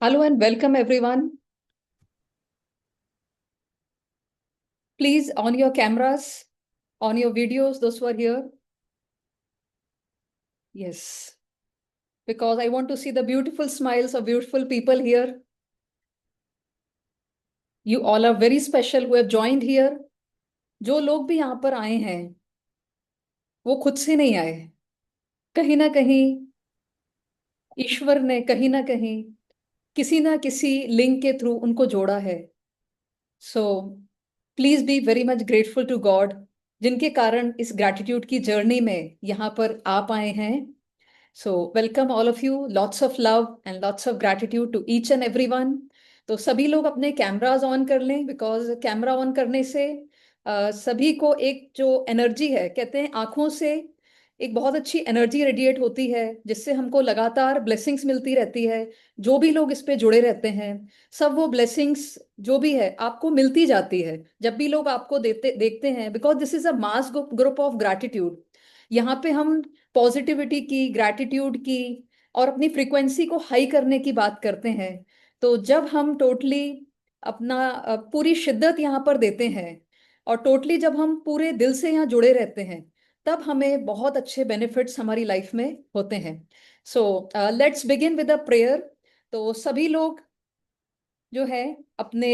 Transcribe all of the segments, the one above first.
Hello and welcome everyone. Please on your cameras, on your videos, those who are here. Yes, because I want to see the beautiful smiles of beautiful people here. You all are very special who have joined here. जो लोग भी यहाँ पर आए हैं वो खुद से नहीं आए, कहीं ना कहीं ईश्वर ने कहीं ना किसी लिंक के थ्रू उनको जोड़ा है। So please be very much grateful to God, जिनके कारण इस ग्रैटिट्यूड की जर्नी में यहाँ पर आप आए हैं। So, welcome all of you. Lots of love and lots of gratitude to each and everyone. तो सभी लोग अपने कैमरास ऑन कर लें, बिकॉज कैमरा ऑन करने से सभी को एक जो एनर्जी है, कहते हैं आंखों से एक बहुत अच्छी एनर्जी रेडिएट होती है, जिससे हमको लगातार ब्लेसिंग्स मिलती रहती है। जो भी लोग इस पे जुड़े रहते हैं, सब वो ब्लेसिंग्स जो भी है आपको मिलती जाती है जब भी लोग आपको देते देखते हैं, because this is a mass group of gratitude. यहाँ पे हम पॉजिटिविटी की, ग्रैटिट्यूड की और अपनी फ्रीक्वेंसी को हाई करने की बात करते हैं। तो जब हम टोटली अपना पूरी शिद्दत यहाँ पर देते हैं और टोटली जब हम पूरे दिल से यहाँ जुड़े रहते हैं, तब हमें बहुत अच्छे बेनिफिट्स हमारी लाइफ में होते हैं। So let's begin with a prayer. तो सभी लोग जो है अपने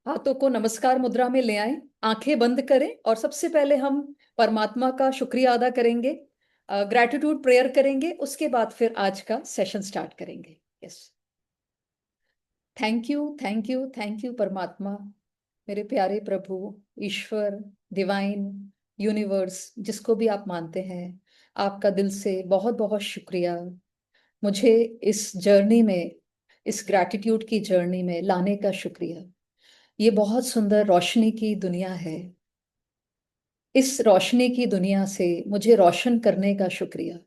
हाथों को नमस्कार मुद्रा में ले आए, आंखें बंद करें और सबसे पहले हम परमात्मा का शुक्रिया अदा करेंगे, ग्रैटिट्यूड प्रेयर करेंगे, उसके बाद फिर आज का सेशन स्टार्ट करेंगे। Yes, thank you thank you thank you परमात्मा, मेरे प्यारे प्रभु, ईश्वर, डिवाइन, यूनिवर्स, जिसको भी आप मानते हैं, आपका दिल से बहुत बहुत शुक्रिया मुझे इस जर्नी में, इस ग्रैटिट्यूड की जर्नी में लाने का शुक्रिया। ये बहुत सुंदर रोशनी की दुनिया है, इस रोशनी की दुनिया से मुझे रोशन करने का शुक्रिया।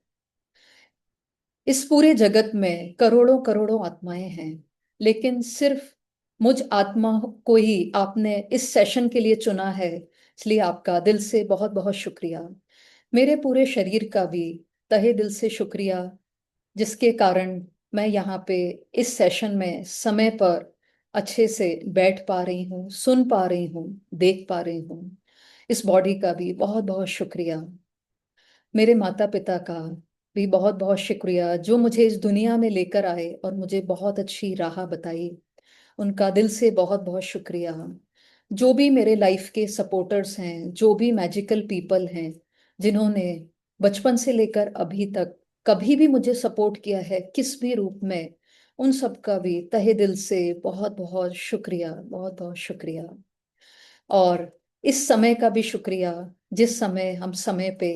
इस पूरे जगत में करोड़ों करोड़ों आत्माएं हैं, लेकिन सिर्फ मुझ आत्मा को ही आपने इस सेशन के लिए चुना है, इसलिए आपका दिल से बहुत बहुत शुक्रिया। मेरे पूरे शरीर का भी तहे दिल से शुक्रिया, जिसके कारण मैं यहाँ पे इस सेशन में समय पर अच्छे से बैठ पा रही हूँ, सुन पा रही हूँ, देख पा रही हूँ। इस बॉडी का भी बहुत बहुत शुक्रिया। मेरे माता पिता का भी बहुत बहुत शुक्रिया, जो मुझे इस दुनिया में लेकर आए और मुझे बहुत अच्छी राह बताई। उनका दिल से बहुत बहुत शुक्रिया। जो भी मेरे लाइफ के सपोर्टर्स हैं, जो भी मैजिकल पीपल हैं, जिन्होंने बचपन से लेकर अभी तक कभी भी मुझे सपोर्ट किया है किस भी रूप में, उन सब का भी तहे दिल से बहुत बहुत शुक्रिया, बहुत बहुत शुक्रिया। और इस समय का भी शुक्रिया, जिस समय हम समय पे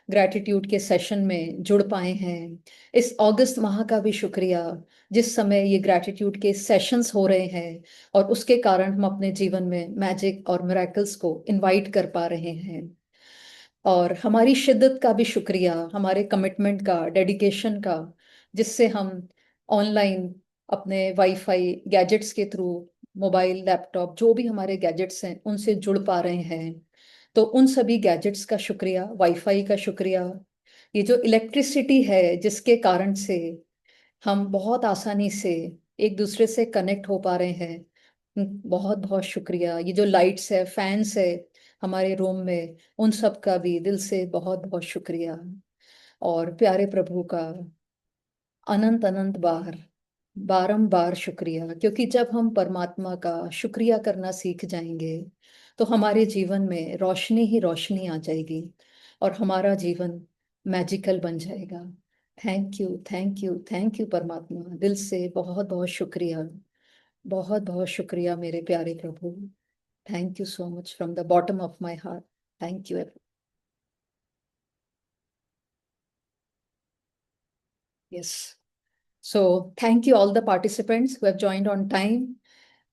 ग्रैटिट्यूड के सेशन में जुड़ पाए हैं। इस अगस्त माह का भी शुक्रिया, जिस समय ये ग्रैटिट्यूड के सेशंस हो रहे हैं और उसके कारण हम अपने जीवन में मैजिक और मिराकल्स को इनवाइट कर पा रहे हैं। और हमारी शिद्दत का भी शुक्रिया, हमारे कमिटमेंट का, डेडिकेशन का, जिससे हम ऑनलाइन अपने वाईफाई गैजेट्स के थ्रू, मोबाइल, लैपटॉप, जो भी हमारे गैजेट्स हैं उनसे जुड़ पा रहे हैं। तो उन सभी गैजेट्स का शुक्रिया, वाईफाई का शुक्रिया, ये जो इलेक्ट्रिसिटी है जिसके कारण से हम बहुत आसानी से एक दूसरे से कनेक्ट हो पा रहे हैं, बहुत बहुत शुक्रिया। ये जो लाइट्स है, फैंस है हमारे रूम में, उन सब का भी दिल से बहुत बहुत शुक्रिया। और प्यारे प्रभु का अनंत अनंत बार, बारंबार शुक्रिया, क्योंकि जब हम परमात्मा का शुक्रिया करना सीख जाएंगे तो हमारे जीवन में रोशनी ही रोशनी आ जाएगी और हमारा जीवन मैजिकल बन जाएगा। Thank you thank you thank you परमात्मा, दिल से बहुत बहुत शुक्रिया, बहुत बहुत शुक्रिया मेरे प्यारे प्रभु। Thank you so much from the bottom of my heart. Thank you. Yes, so thank you all the participants who have joined on time.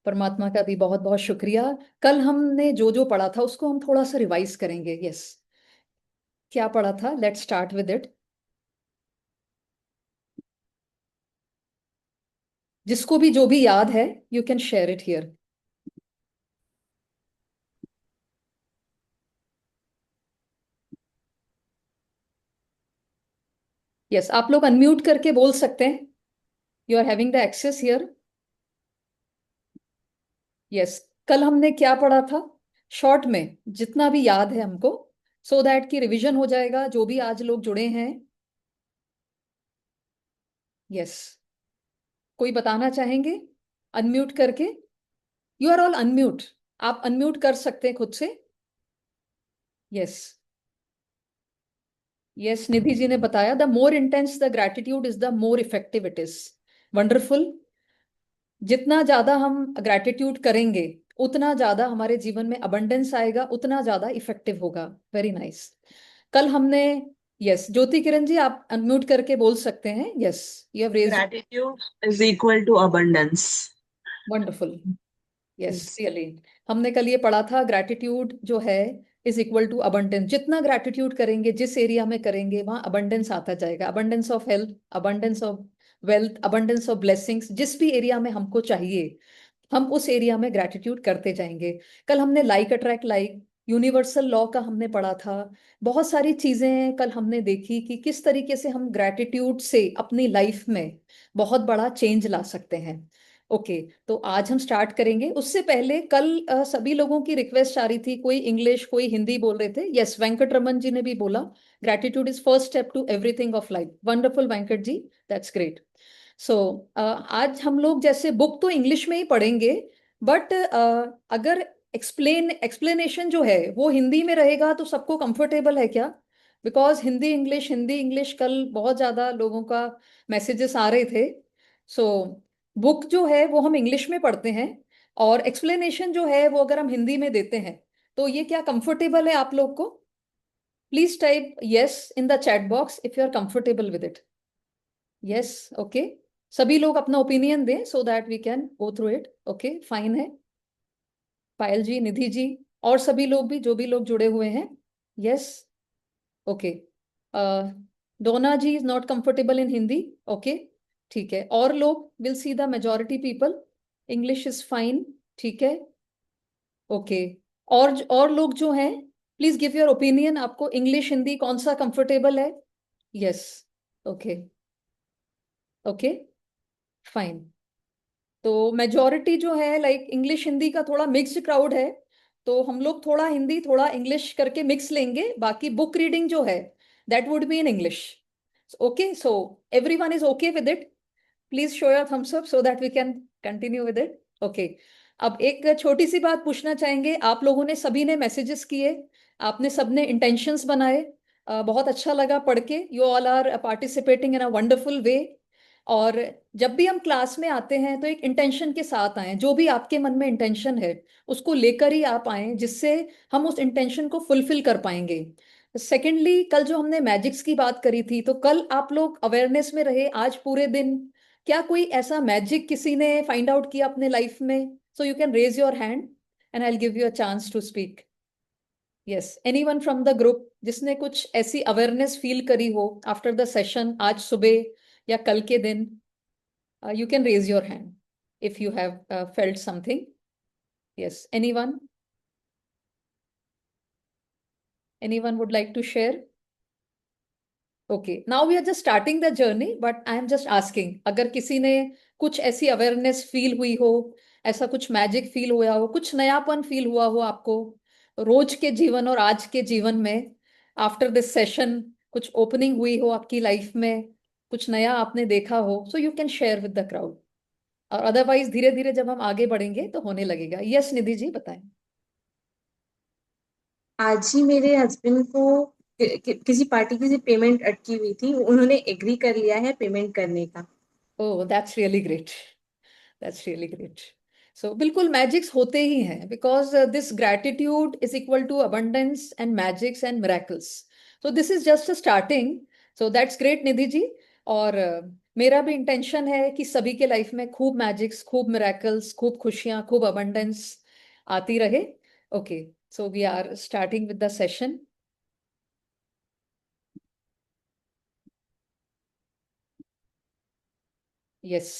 परमात्मा का भी बहुत बहुत शुक्रिया। कल हमने जो जो पढ़ा था उसको हम थोड़ा सा रिवाइज करेंगे। यस, क्या पढ़ा था? Let's start with it. जिसको भी जो भी याद है, you can share it here. Yes, आप लोग अनम्यूट करके बोल सकते हैं। You are having the access here. Yes, कल हमने क्या पढ़ा था, शॉर्ट में जितना भी याद है हमको, सो दैट की रिवीजन हो जाएगा जो भी आज लोग जुड़े हैं। यस, कोई बताना चाहेंगे अनम्यूट करके? यू आर ऑल अनम्यूट, आप अनम्यूट कर सकते हैं खुद से। यस, यस, निधि जी ने बताया, the more intense the gratitude is the more effective it is. Wonderful. जितना ज्यादा हम ग्रैटिट्यूड करेंगे उतना ज्यादा हमारे जीवन में अबंडेंस आएगा, उतना ज्यादा इफेक्टिव होगा। Very nice. कल हमने, यस, ज्योति किरण जी आप अनम्यूट करके बोल सकते हैं। Yes, you have raised. Gratitude is equal to abundance. Wonderful. Yes, Yes. Really. हमने कल ये पढ़ा था, ग्रैटिट्यूड जो है इज इक्वल टू अबंडेंस। जितना ग्रैटिट्यूड करेंगे, जिस एरिया में करेंगे, वहां अबंडेंस आता जाएगा। Abundance of health, abundance of wealth, abundance of blessings, जिस भी एरिया में हमको चाहिए हम उस एरिया में ग्रैटिट्यूड करते जाएंगे। कल हमने like attract like, universal law का हमने पढ़ा था। बहुत सारी चीजें कल हमने देखी कि किस तरीके से हम ग्रैटिट्यूड से अपनी लाइफ में बहुत बड़ा चेंज ला सकते हैं। ओके, तो आज हम स्टार्ट करेंगे। उससे पहले कल सभी लोगों की रिक्वेस्ट आ रही थी, कोई इंग्लिश कोई हिंदी बोल रहे थे। यस, वेंकट रमन जी ने भी बोला, gratitude is first step to everything of life. Wonderful Venkat ji, that's great. So आज हम लोग जैसे बुक तो इंग्लिश में ही पढ़ेंगे, बट अगर एक्सप्लेनेशन जो है वो हिंदी में रहेगा तो सबको कंफर्टेबल है क्या? बिकॉज हिंदी इंग्लिश कल बहुत ज़्यादा लोगों का मैसेजेस आ रहे थे। सो बुक जो है वो हम इंग्लिश में पढ़ते हैं, और एक्सप्लेनेशन जो है वो अगर हम हिंदी में देते हैं, तो ये क्या कंफर्टेबल है आप लोग को? Please type yes in the chat box if you are comfortable with it. Yes, okay. सभी लोग अपना ओपिनियन दें so that we can go through it. Okay, fine है। पायल जी, निधि जी, और सभी लोग भी, जो भी लोग जुड़े हुए हैं। Yes, okay. Dona ji is not comfortable in Hindi. Okay, ठीक है। और लोग, we'll see the majority people, English is fine. ठीक है, ओके। और लोग जो हैं, प्लीज गिव योर ओपिनियन, आपको इंग्लिश हिंदी कौन सा कंफर्टेबल है? Yes, okay, okay, fine. तो मेजोरिटी जो है लाइक इंग्लिश हिंदी का थोड़ा मिक्स्ड क्राउड है, तो हम लोग थोड़ा हिंदी थोड़ा इंग्लिश करके मिक्स लेंगे। बाकी बुक रीडिंग जो है that would be in English. Okay, so everyone is okay with it? Please show your thumbs up so that we can continue with it. Okay, अब एक छोटी सी बात पूछना चाहेंगे। आप लोगों ने सभी ने मैसेजेस किए, आपने सबने इंटेंशंस बनाए, बहुत अच्छा लगा पढ़ के। You all are participating in a wonderful way. और जब भी हम क्लास में आते हैं तो एक इंटेंशन के साथ आए, जो भी आपके मन में इंटेंशन है उसको लेकर ही आप आए, जिससे हम उस इंटेंशन को फुलफिल कर पाएंगे। सेकेंडली, कल जो हमने मैजिक्स की बात करी थी, तो कल आप लोग अवेयरनेस में रहे आज पूरे दिन। क्या कोई ऐसा मैजिक किसी ने फाइंड आउट किया अपने लाइफ में? So you can raise your hand and I will give you a chance to speak. Yes, anyone from the group जिसने कुछ ऐसी अवेयरनेस फील करी हो आफ्टर द सेशन, आज सुबह या कल के दिन? You can raise your hand if you have felt something. Yes, anyone? Anyone would like to share? Okay, now we are just starting the journey, but I am just asking, अगर किसी ने कुछ ऐसी अवेयरनेस फील हुई हो, ऐसा कुछ magic feel हुआ हो, कुछ नयापन फील हुआ हो आपको रोज के जीवन और आज के जीवन में, आफ्टर दिस सेशन कुछ ओपनिंग हुई हो आपकी लाइफ में, कुछ नया आपने देखा हो, सो you can share with the crowd. और अदरवाइज धीरे धीरे जब हम आगे बढ़ेंगे तो होने लगेगा। यस, निधि जी बताएं। आज ही मेरे हस्बैंड को किसी पार्टी की पेमेंट अटकी हुई थी, उन्होंने एग्री कर लिया है पेमेंट करने का। Oh, that's really great, that's really great. So बिल्कुल मैजिक्स होते ही हैं, because this gratitude is equal to abundance and magics and miracles. So this is just a starting. So that's great Nidhi ji. और मेरा भी इंटेंशन है कि सभी के लाइफ में खूब मैजिक्स, खूब मिराकल्स, खूब खुशियां, खूब अबंडेंस आती रहे। Okay, so we are starting with the session. Yes,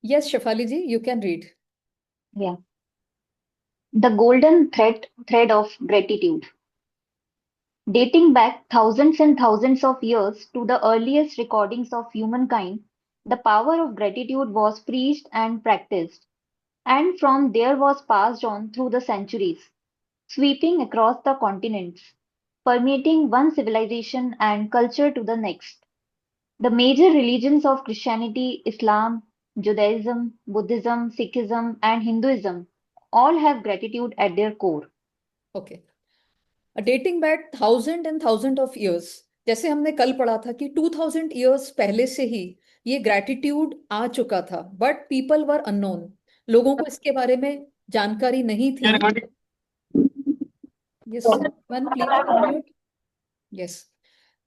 yes, Shefali ji, you can read. Yeah. The golden thread of gratitude. Dating back thousands and thousands of years to the earliest recordings of humankind, the power of gratitude was preached and practiced. and from there was passed on through the centuries, sweeping across the continents, permeating one civilization and culture to the next. The major religions of Christianity, Islam, Judaism, Buddhism, Sikhism, and Hinduism all have gratitude at their core. Okay, dating back thousand and thousand of years, जैसे हमने कल पढ़ा था कि 2000 years पहले से ही ये gratitude आ चुका था, बट पीपल वर अननोन, लोगों को इसके बारे में जानकारी नहीं थी। यस, वन प्लीज, यस,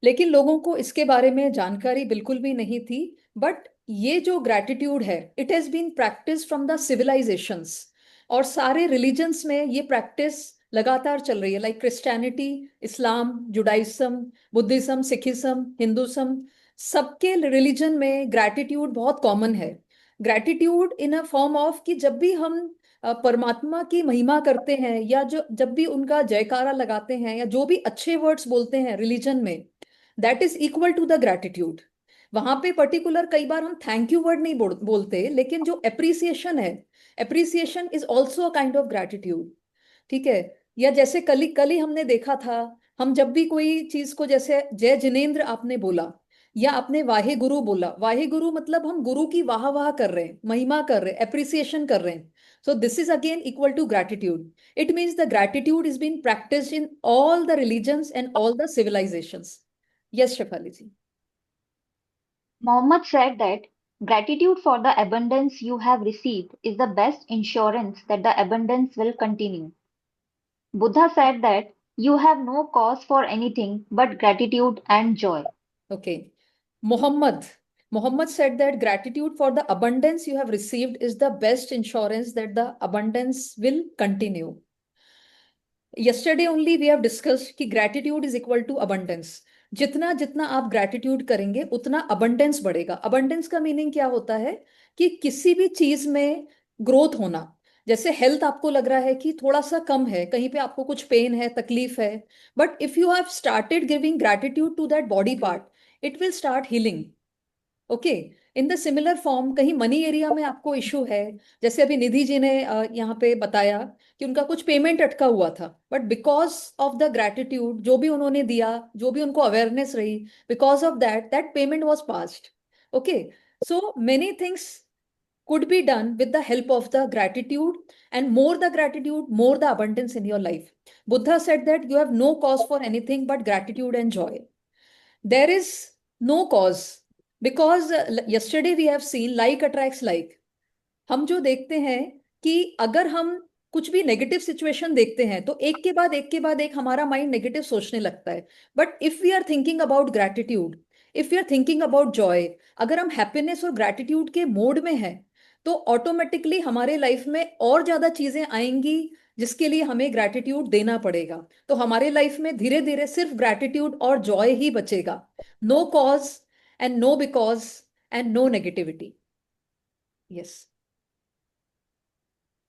लेकिन लोगों को इसके बारे में जानकारी बिल्कुल भी नहीं थी। बट ये जो ग्रैटिट्यूड है, it has been practice from the civilisations, और सारे रिलीजन्स में ये प्रैक्टिस लगातार चल रही है, लाइक क्रिश्चियनिटी, इस्लाम, जुडाइज्म, बुद्धिज्म, सिखिज्म, हिंदुज्म, सबके रिलीजन में ग्रैटिट्यूड बहुत कॉमन है। Gratitude in a form of कि जब भी हम परमात्मा की महिमा करते हैं, या जो जब भी उनका जयकारा लगाते हैं, या जो भी अच्छे वर्ड्स बोलते हैं रिलीजन में, that is equal to the gratitude. वहां पे पर्टिकुलर कई बार हम थैंक यू वर्ड नहीं बोलते, लेकिन जो एप्रिसिएशन है, appreciation is also a kind of gratitude. ठीक है, या जैसे कल ही हमने देखा था, हम जब भी कोई चीज को, जैसे जय जिनेंद्र आपने बोला, या आपने वाहे गुरु बोला, वाहे गुरु मतलब हम गुरु की वाह वाह कर रहे हैं, महिमा कर रहे हैं, एप्रिसिएशन कर रहे हैं। So this is again equal to gratitude. It means the gratitude is being practiced in all the religions and all the civilizations. Yes, Shefali ji. Muhammad said that gratitude for the abundance you have received is the best insurance that the abundance will continue. Buddha said that you have no cause for anything but gratitude and joy. Okay. Muhammad said that gratitude for the abundance you have received is the best insurance that the abundance will continue. Yesterday only we have discussed कि gratitude is equal to abundance. जितना जितना आप gratitude करेंगे उतना abundance बढ़ेगा। Abundance का meaning क्या होता है कि किसी भी चीज में ग्रोथ होना। जैसे हेल्थ आपको लग रहा है कि थोड़ा सा कम है, कहीं पे आपको कुछ पेन है, तकलीफ है, but if you have started giving gratitude to that body part, it will start healing. Okay, in the similar form कहीं मनी एरिया में आपको इशू है, जैसे अभी निधि जी ने यहाँ पे बताया कि उनका कुछ पेमेंट अटका हुआ था, but because of the gratitude जो भी उन्होंने दिया, जो भी उनको अवेयरनेस रही, because of that that payment was passed. Okay, so many things could be done with the help of the gratitude, and more the gratitude, more the abundance in your life. Buddha said that you have no cause for anything but gratitude and joy. There is no cause, because yesterday we have seen like attracts like. हम जो देखते हैं कि अगर हम कुछ भी negative situation देखते हैं तो एक के बाद एक हमारा माइंड नेगेटिव सोचने लगता है। But if we are thinking about gratitude, if we are thinking about joy, अगर हम हैप्पीनेस और ग्रैटिट्यूड के मोड में हैं, तो ऑटोमेटिकली हमारे लाइफ में और ज्यादा चीजें आएंगी जिसके लिए हमें ग्रैटिट्यूड देना पड़ेगा। तो हमारे लाइफ में धीरे धीरे सिर्फ ग्रैटिट्यूड और जॉय ही बचेगा। No cause and no because and no negativity. Yes.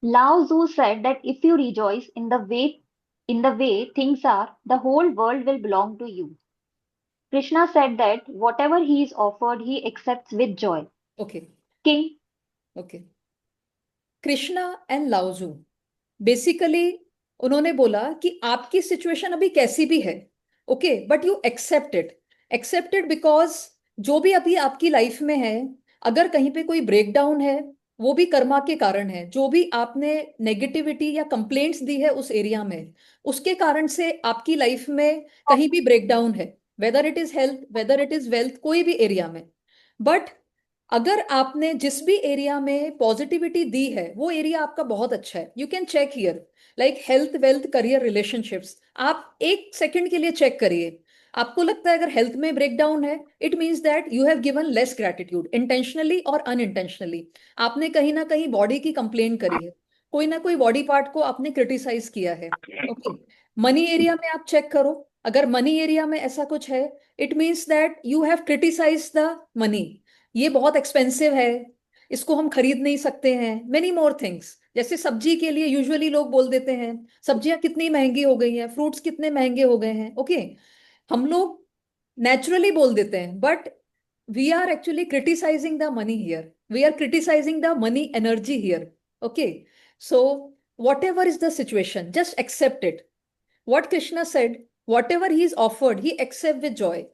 Lao Tzu said that if you rejoice in the way things are, the whole world will belong to you. Krishna said that whatever he is offered, he accepts with joy. Okay, King okay, Krishna and Laozi basically उन्होंने बोला कि आपकी situation अभी कैसी भी है, okay, but you accept it because जो भी अभी आपकी लाइफ में है, अगर कहीं पे कोई ब्रेकडाउन है, वो भी कर्मा के कारण है। जो भी आपने नेगेटिविटी या कंप्लेंट्स दी है उस एरिया में, उसके कारण से आपकी लाइफ में कहीं भी ब्रेकडाउन है, weather it is health, weather it is wealth, कोई भी एरिया में। बट अगर आपने जिस भी एरिया में पॉजिटिविटी दी है, वो एरिया आपका बहुत अच्छा है। You can check here, like health, wealth, career, relationships. आप एक सेकंड के लिए चेक करिए, आपको लगता है अगर हेल्थ में ब्रेकडाउन है, it means that you have given less gratitude, intentionally और अनइंटेंशनली। आपने कहीं ना कहीं बॉडी की कंप्लेन करी है, कोई ना कोई बॉडी पार्ट को आपने क्रिटिसाइज किया है। ओके, मनी एरिया में आप चेक करो, अगर मनी एरिया में ऐसा कुछ है, it means that you have criticise the money. ये बहुत एक्सपेंसिव है, इसको हम खरीद नहीं सकते हैं, मेनी मोर थिंग्स। जैसे सब्जी के लिए यूजुअली लोग बोल देते हैं सब्जियां कितनी महंगी हो गई हैं, फ्रूट्स कितने महंगे हो गए हैं। ओके, हम लोग नेचुरली बोल देते हैं, but we are actually criticising the money here, we are criticising the money energy here. Okay. So whatever is the situation, just accept it. What Krishna said, whatever he is offered, he accept with joy.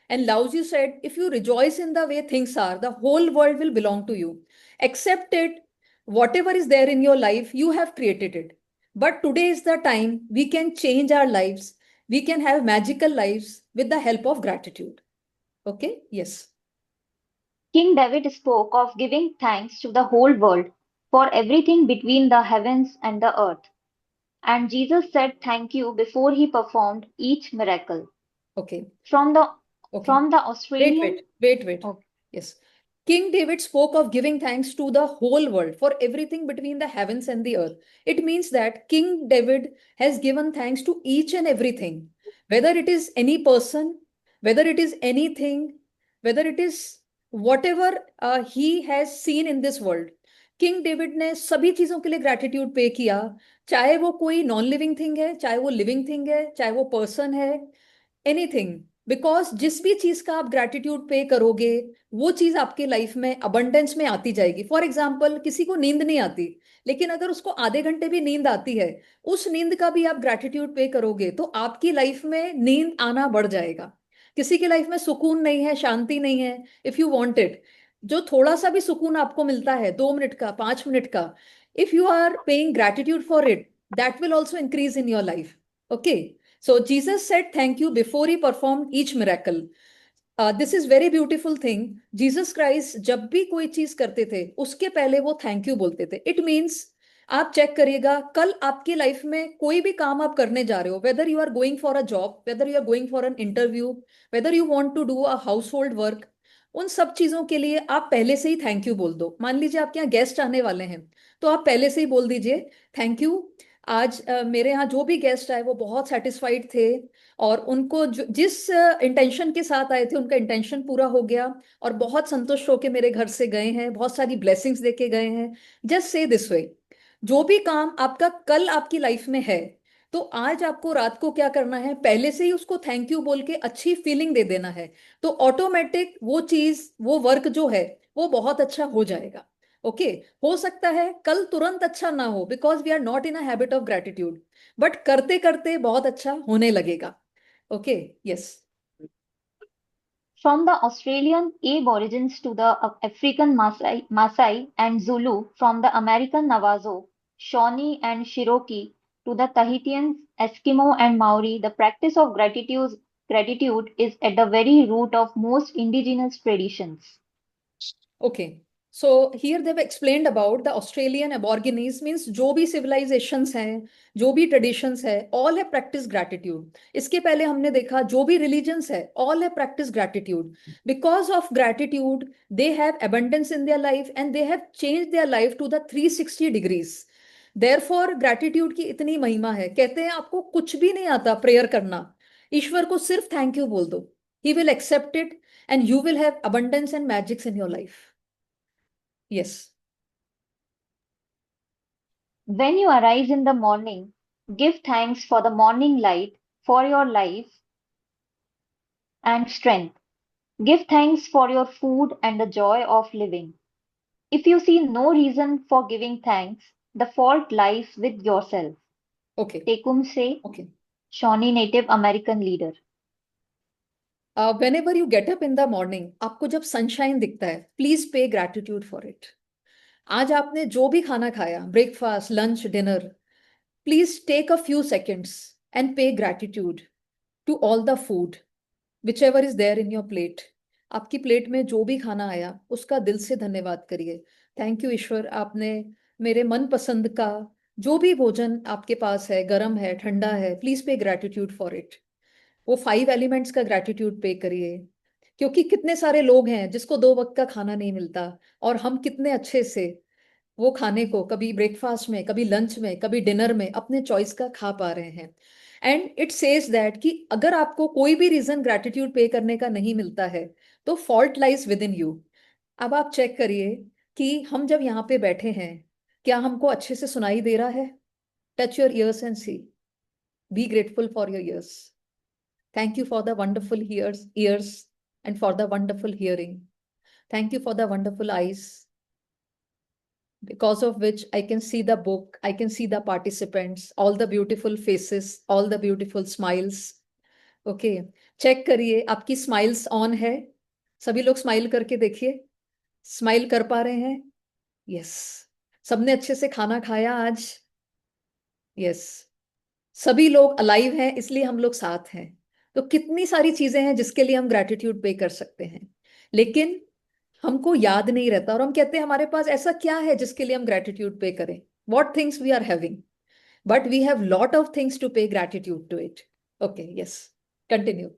And Lao Tzu said, if you rejoice in the way things are, the whole world will belong to you. Accept it. Whatever is there in your life, you have created it. But today is the time we can change our lives. We can have magical lives with the help of gratitude. Okay? Yes. King David spoke of giving thanks to the whole world for everything between the heavens and the earth. And Jesus said thank you before he performed each miracle. Okay. From the Okay. Australian. Wait. Okay. Yes. King David spoke of giving thanks to the whole world for everything between the heavens and the earth. It means that King David has given thanks to each and everything, whether it is any person, whether it is anything, whether it is whatever he has seen in this world. King David ने सभी चीजों के लिए gratitude पे किया, चाहे वो कोई नॉन लिविंग थिंग है, चाहे वो लिविंग थिंग है, चाहे वो पर्सन है, एनीथिंग। बिकॉज जिस भी चीज का आप ग्रैटिट्यूड पे करोगे वो चीज आपके लाइफ में अबंडेंस में आती जाएगी। फॉर एग्जाम्पल, किसी को नींद नहीं आती, लेकिन अगर उसको आधे घंटे भी नींद आती है, उस नींद का भी आप ग्रैटिट्यूड पे करोगे तो आपकी लाइफ में नींद आना बढ़ जाएगा। किसी की लाइफ में सुकून नहीं है, शांति नहीं है, इफ यू वांट इट, जो थोड़ा सा भी सुकून आपको मिलता है 2 मिनट का, 5 मिनट का, if you are paying gratitude for it, that will also increase in your life. Okay, so Jesus said thank you before he performed each miracle. This is very beautiful thing. Jesus Christ जब भी कोई चीज करते थे उसके पहले वो thank you बोलते थे। इट मीन्स आप चेक करिएगा, कल आपकी लाइफ में कोई भी काम आप करने जा रहे हो, whether you are going for a job, whether you are going for an interview, whether you want to do a household work, उन सब चीजों के लिए आप पहले से ही थैंक यू बोल दो। मान लीजिए आपके यहाँ गेस्ट आने वाले हैं, तो आप पहले से ही बोल दीजिए थैंक यू। आज मेरे यहाँ जो भी गेस्ट आए वो बहुत सेटिस्फाइड थे, और उनको जिस इंटेंशन के साथ आए थे उनका इंटेंशन पूरा हो गया, और बहुत संतुष्ट होके मेरे घर से गए हैं, बहुत सारी ब्लेसिंग्स देके गए हैं। जस्ट से दिस वे, जो भी काम आपका कल आपकी लाइफ में है, तो आज आपको रात को क्या करना है, पहले से ही उसको थैंक यू बोल के अच्छी फीलिंग दे देना है, तो ऑटोमेटिक वो चीज, वो वर्क जो है वो बहुत अच्छा हो जाएगा। ओके, हो सकता है कल तुरंत अच्छा ना हो, because we are not in a habit of gratitude, but करते करते बहुत अच्छा होने लगेगा। Okay, yes. From the Australian Aborigines to the African Maasai and Zulu, from the American Navajo, Shawnee and Cherokee to the Tahitians, Eskimo and Maori, the practice of gratitude is at the very root of most indigenous traditions. Okay, so here they've explained about the Australian Aborigines, means जो भी civilizations हैं, जो भी traditions है, all have practiced gratitude. इसके पहले हमने देखा जो भी religions है, all have practiced gratitude. Because of gratitude, they have abundance in their life and they have changed their life to the 360 degrees. Therefore, gratitude की इतनी महिमा है। कहते हैं आपको कुछ भी नहीं आता प्रेयर करना, ईश्वर को सिर्फ थैंक यू बोल दो, he will accept it and you will have abundance and magics in your life. Yes. When you arise in the morning, give thanks for the morning light, for your life and strength. Give thanks for your food and the joy of living. If you see no reason for giving thanks, the fault lies with yourself. Okay. Tecumseh, Okay. Shawnee Native American leader. Whenever you get up in the morning, आपको जब sunshine दिखता है, please pay gratitude for it. आज आपने जो भी खाना खाया, breakfast, lunch, dinner, please take a few seconds and pay gratitude to all the food whichever is there in your plate. आपकी प्लेट में जो भी खाना आया उसका दिल से धन्यवाद करिए। थैंक यू ईश्वर, आपने मेरे मनपसंद का जो भी भोजन आपके पास है, गर्म है, ठंडा है, please pay gratitude for it. वो 5 एलिमेंट्स का ग्रैटिट्यूड पे करिए, क्योंकि कितने सारे लोग हैं जिसको 2 वक्त का खाना नहीं मिलता, और हम कितने अच्छे से वो खाने को कभी ब्रेकफास्ट में, कभी लंच में, कभी डिनर में अपने चॉइस का खा पा रहे हैं। एंड इट सेज दैट कि अगर आपको कोई भी रीजन ग्रैटिट्यूड पे करने का नहीं मिलता है तो fault lies with in you. अब आप चेक करिए कि हम जब यहाँ पे बैठे हैं, क्या हमको अच्छे से सुनाई दे रहा है? Touch your ears and see, be grateful for your ears. Thank you for the wonderful ears and for the wonderful hearing. Thank you for the wonderful eyes. because of which I can see the book, I can see the participants, all the beautiful faces, all the beautiful smiles. ओके, check करिए आपकी smiles on है, सभी लोग smile करके देखिए, smile कर पा रहे हैं? यस। सबने अच्छे से खाना खाया आज? यस। सभी लोग अलाइव हैं इसलिए हम लोग साथ हैं। तो कितनी सारी चीजें हैं जिसके लिए हम ग्रेटिट्यूड पे कर सकते हैं, लेकिन हमको याद नहीं रहता और हम कहते हैं हमारे पास ऐसा क्या है जिसके लिए हम ग्रेटिट्यूड पे करें, what things we are having, but we have lot of things to pay gratitude to it. Okay, yes, continue.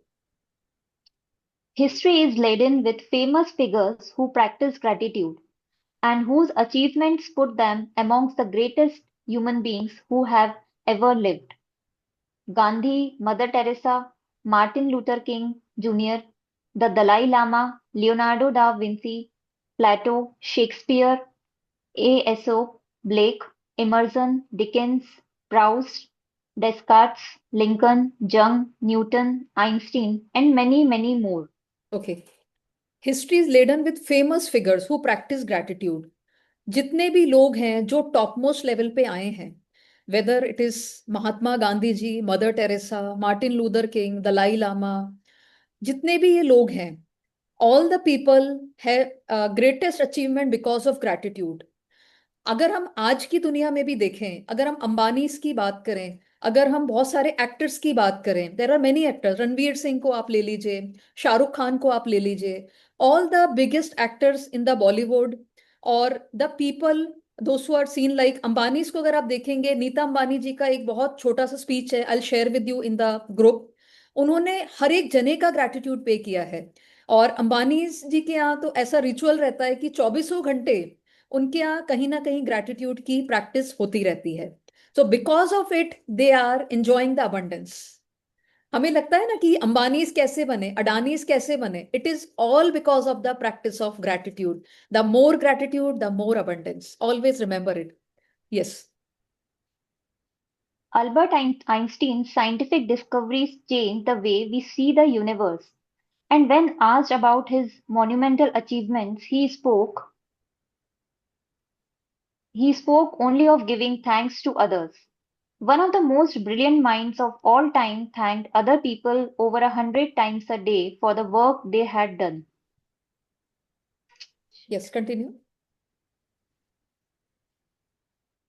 History is laden with famous figures who practice gratitude and whose achievements put them amongst the greatest human beings who have ever lived. Gandhi, Mother Teresa, Martin Luther King Jr., the Dalai Lama, Leonardo da Vinci, Plato, Shakespeare, A. Aesop, Blake, Emerson, Dickens, Proust, Descartes, Lincoln, Jung, Newton, Einstein, and many, many more. Okay. History is laden with famous figures who practice gratitude. जितने भी लोग हैं जो top most level पे आए हैं, whether it is Mahatma Gandhi ji, Mother Teresa, Martin Luther King, Dalai Lama, जितने भी ये लोग हैं, all the people have greatest achievement because of gratitude. अगर हम आज की दुनिया में भी देखें, अगर हम अंबानीज की बात करें, अगर हम बहुत सारे एक्टर्स की बात करें, there are many actors, Ranveer Singh को आप ले लीजिए, शाहरुख खान को आप ले लीजिए, all the biggest actors in the Bollywood, और the people those who are seen like Ambanis को अगर आप देखेंगे, नीता अंबानी जी का एक बहुत छोटा सा स्पीच है, I share with you in the group. उन्होंने हर एक जने का ग्रेटिट्यूड पे किया है, और अंबानी जी के यहाँ तो ऐसा रिचुअल रहता है कि 24 घंटे उनके यहाँ कहीं ना कहीं ग्रेटिट्यूड की प्रैक्टिस होती रहती है। So because of it they are enjoying the abundance. हमें लगता है ना कि अंबानीज कैसे बने, अडानीज कैसे बने, it is all because of the practice of gratitude. The more gratitude the more abundance, always remember it. Yes. Albert Einstein's scientific discoveries changed the way we see the universe. And when asked about his monumental achievements, he spoke only of giving thanks to others. One of the most brilliant minds of all time thanked other people over 100 times a day for the work they had done. Yes, continue.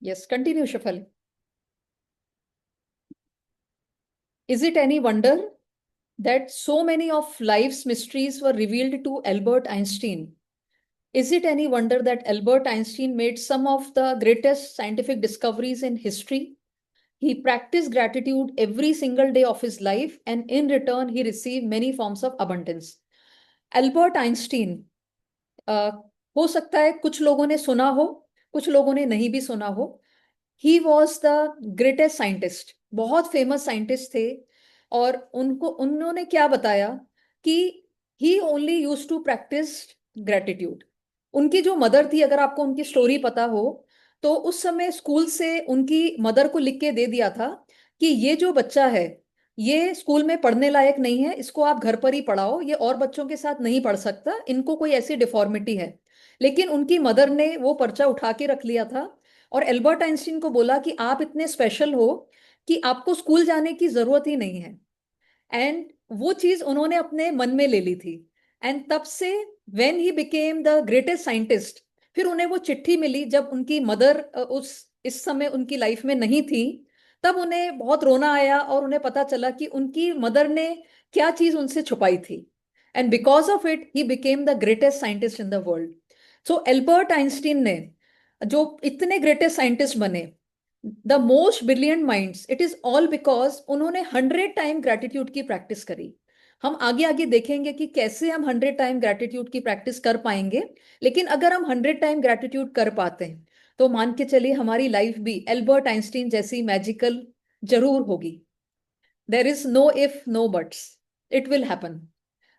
Yes, continue, Shafali. Is it any wonder that so many of life's mysteries were revealed to Albert Einstein? Is it any wonder that Albert Einstein made some of the greatest scientific discoveries in history? He practiced gratitude every single day of his life, and in return, he received many forms of abundance. Albert Einstein, हो सकता है कुछ लोगों ने सुना हो, कुछ लोगों ने नहीं भी सुना हो। He was the greatest scientist, बहुत फेमस साइंटिस्ट थे, और उन्होंने क्या बताया कि he only use to practice gratitude. उनकी जो मदर थी, अगर आपको उनकी स्टोरी पता हो, तो उस समय स्कूल से उनकी मदर को लिख के दे दिया था कि ये जो बच्चा है ये स्कूल में पढ़ने लायक नहीं है, इसको आप घर पर ही पढ़ाओ, ये और बच्चों के साथ नहीं पढ़ सकता, इनको कोई ऐसी डिफॉर्मिटी है। लेकिन उनकी मदर ने वो पर्चा उठा के रख लिया था और एल्बर्ट आइंस्टीन को बोला कि आप इतने स्पेशल हो कि आपको स्कूल जाने की जरूरत ही नहीं है। एंड वो चीज उन्होंने अपने मन में ले ली थी, एंड तब से when he became the greatest scientist, फिर उन्हें वो चिट्ठी मिली जब उनकी मदर उस इस समय उनकी लाइफ में नहीं थी, तब उन्हें बहुत रोना आया और उन्हें पता चला कि उनकी मदर ने क्या चीज उनसे छुपाई थी, and because of it he became the greatest scientist in the world. So Albert Einstein ने जो इतने ग्रेटेस्ट साइंटिस्ट बने, the most brilliant minds, it is all because उन्होंने 100 टाइम ग्रेटिट्यूड की प्रैक्टिस करी। हम आगे आगे देखेंगे कि कैसे हम 100 टाइम ग्रेटिट्यूड की प्रैक्टिस कर पाएंगे, लेकिन अगर हम 100 टाइम ग्रेटिट्यूड कर पाते हैं तो मान के चलिए हमारी लाइफ भी एल्बर्ट आइंस्टीन जैसी मैजिकल जरूर होगी। There is no if no buts, it will happen.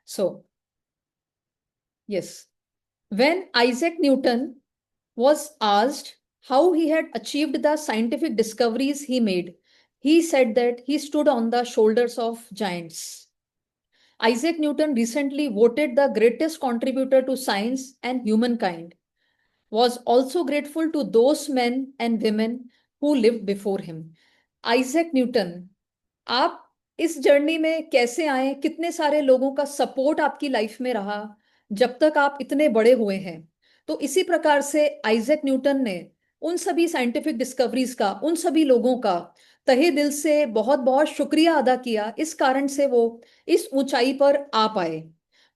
So yes, when Isaac Newton was asked how he had achieved the scientific discoveries he made, he said that he stood on the shoulders of giants. Isaac Newton recently voted the greatest contributor to science and humankind. was also grateful to those men and women who lived before him. Isaac Newton, आप इस journey में कैसे आए, कितने सारे लोगों का support आपकी लाइफ में रहा जब तक आप इतने बड़े हुए हैं? तो इसी प्रकार से आइजैक न्यूटन ने उन सभी साइंटिफिक डिस्कवरीज का, उन सभी लोगों का तहे दिल से बहुत बहुत शुक्रिया अदा किया, इस कारण से वो इस ऊंचाई पर आ पाए।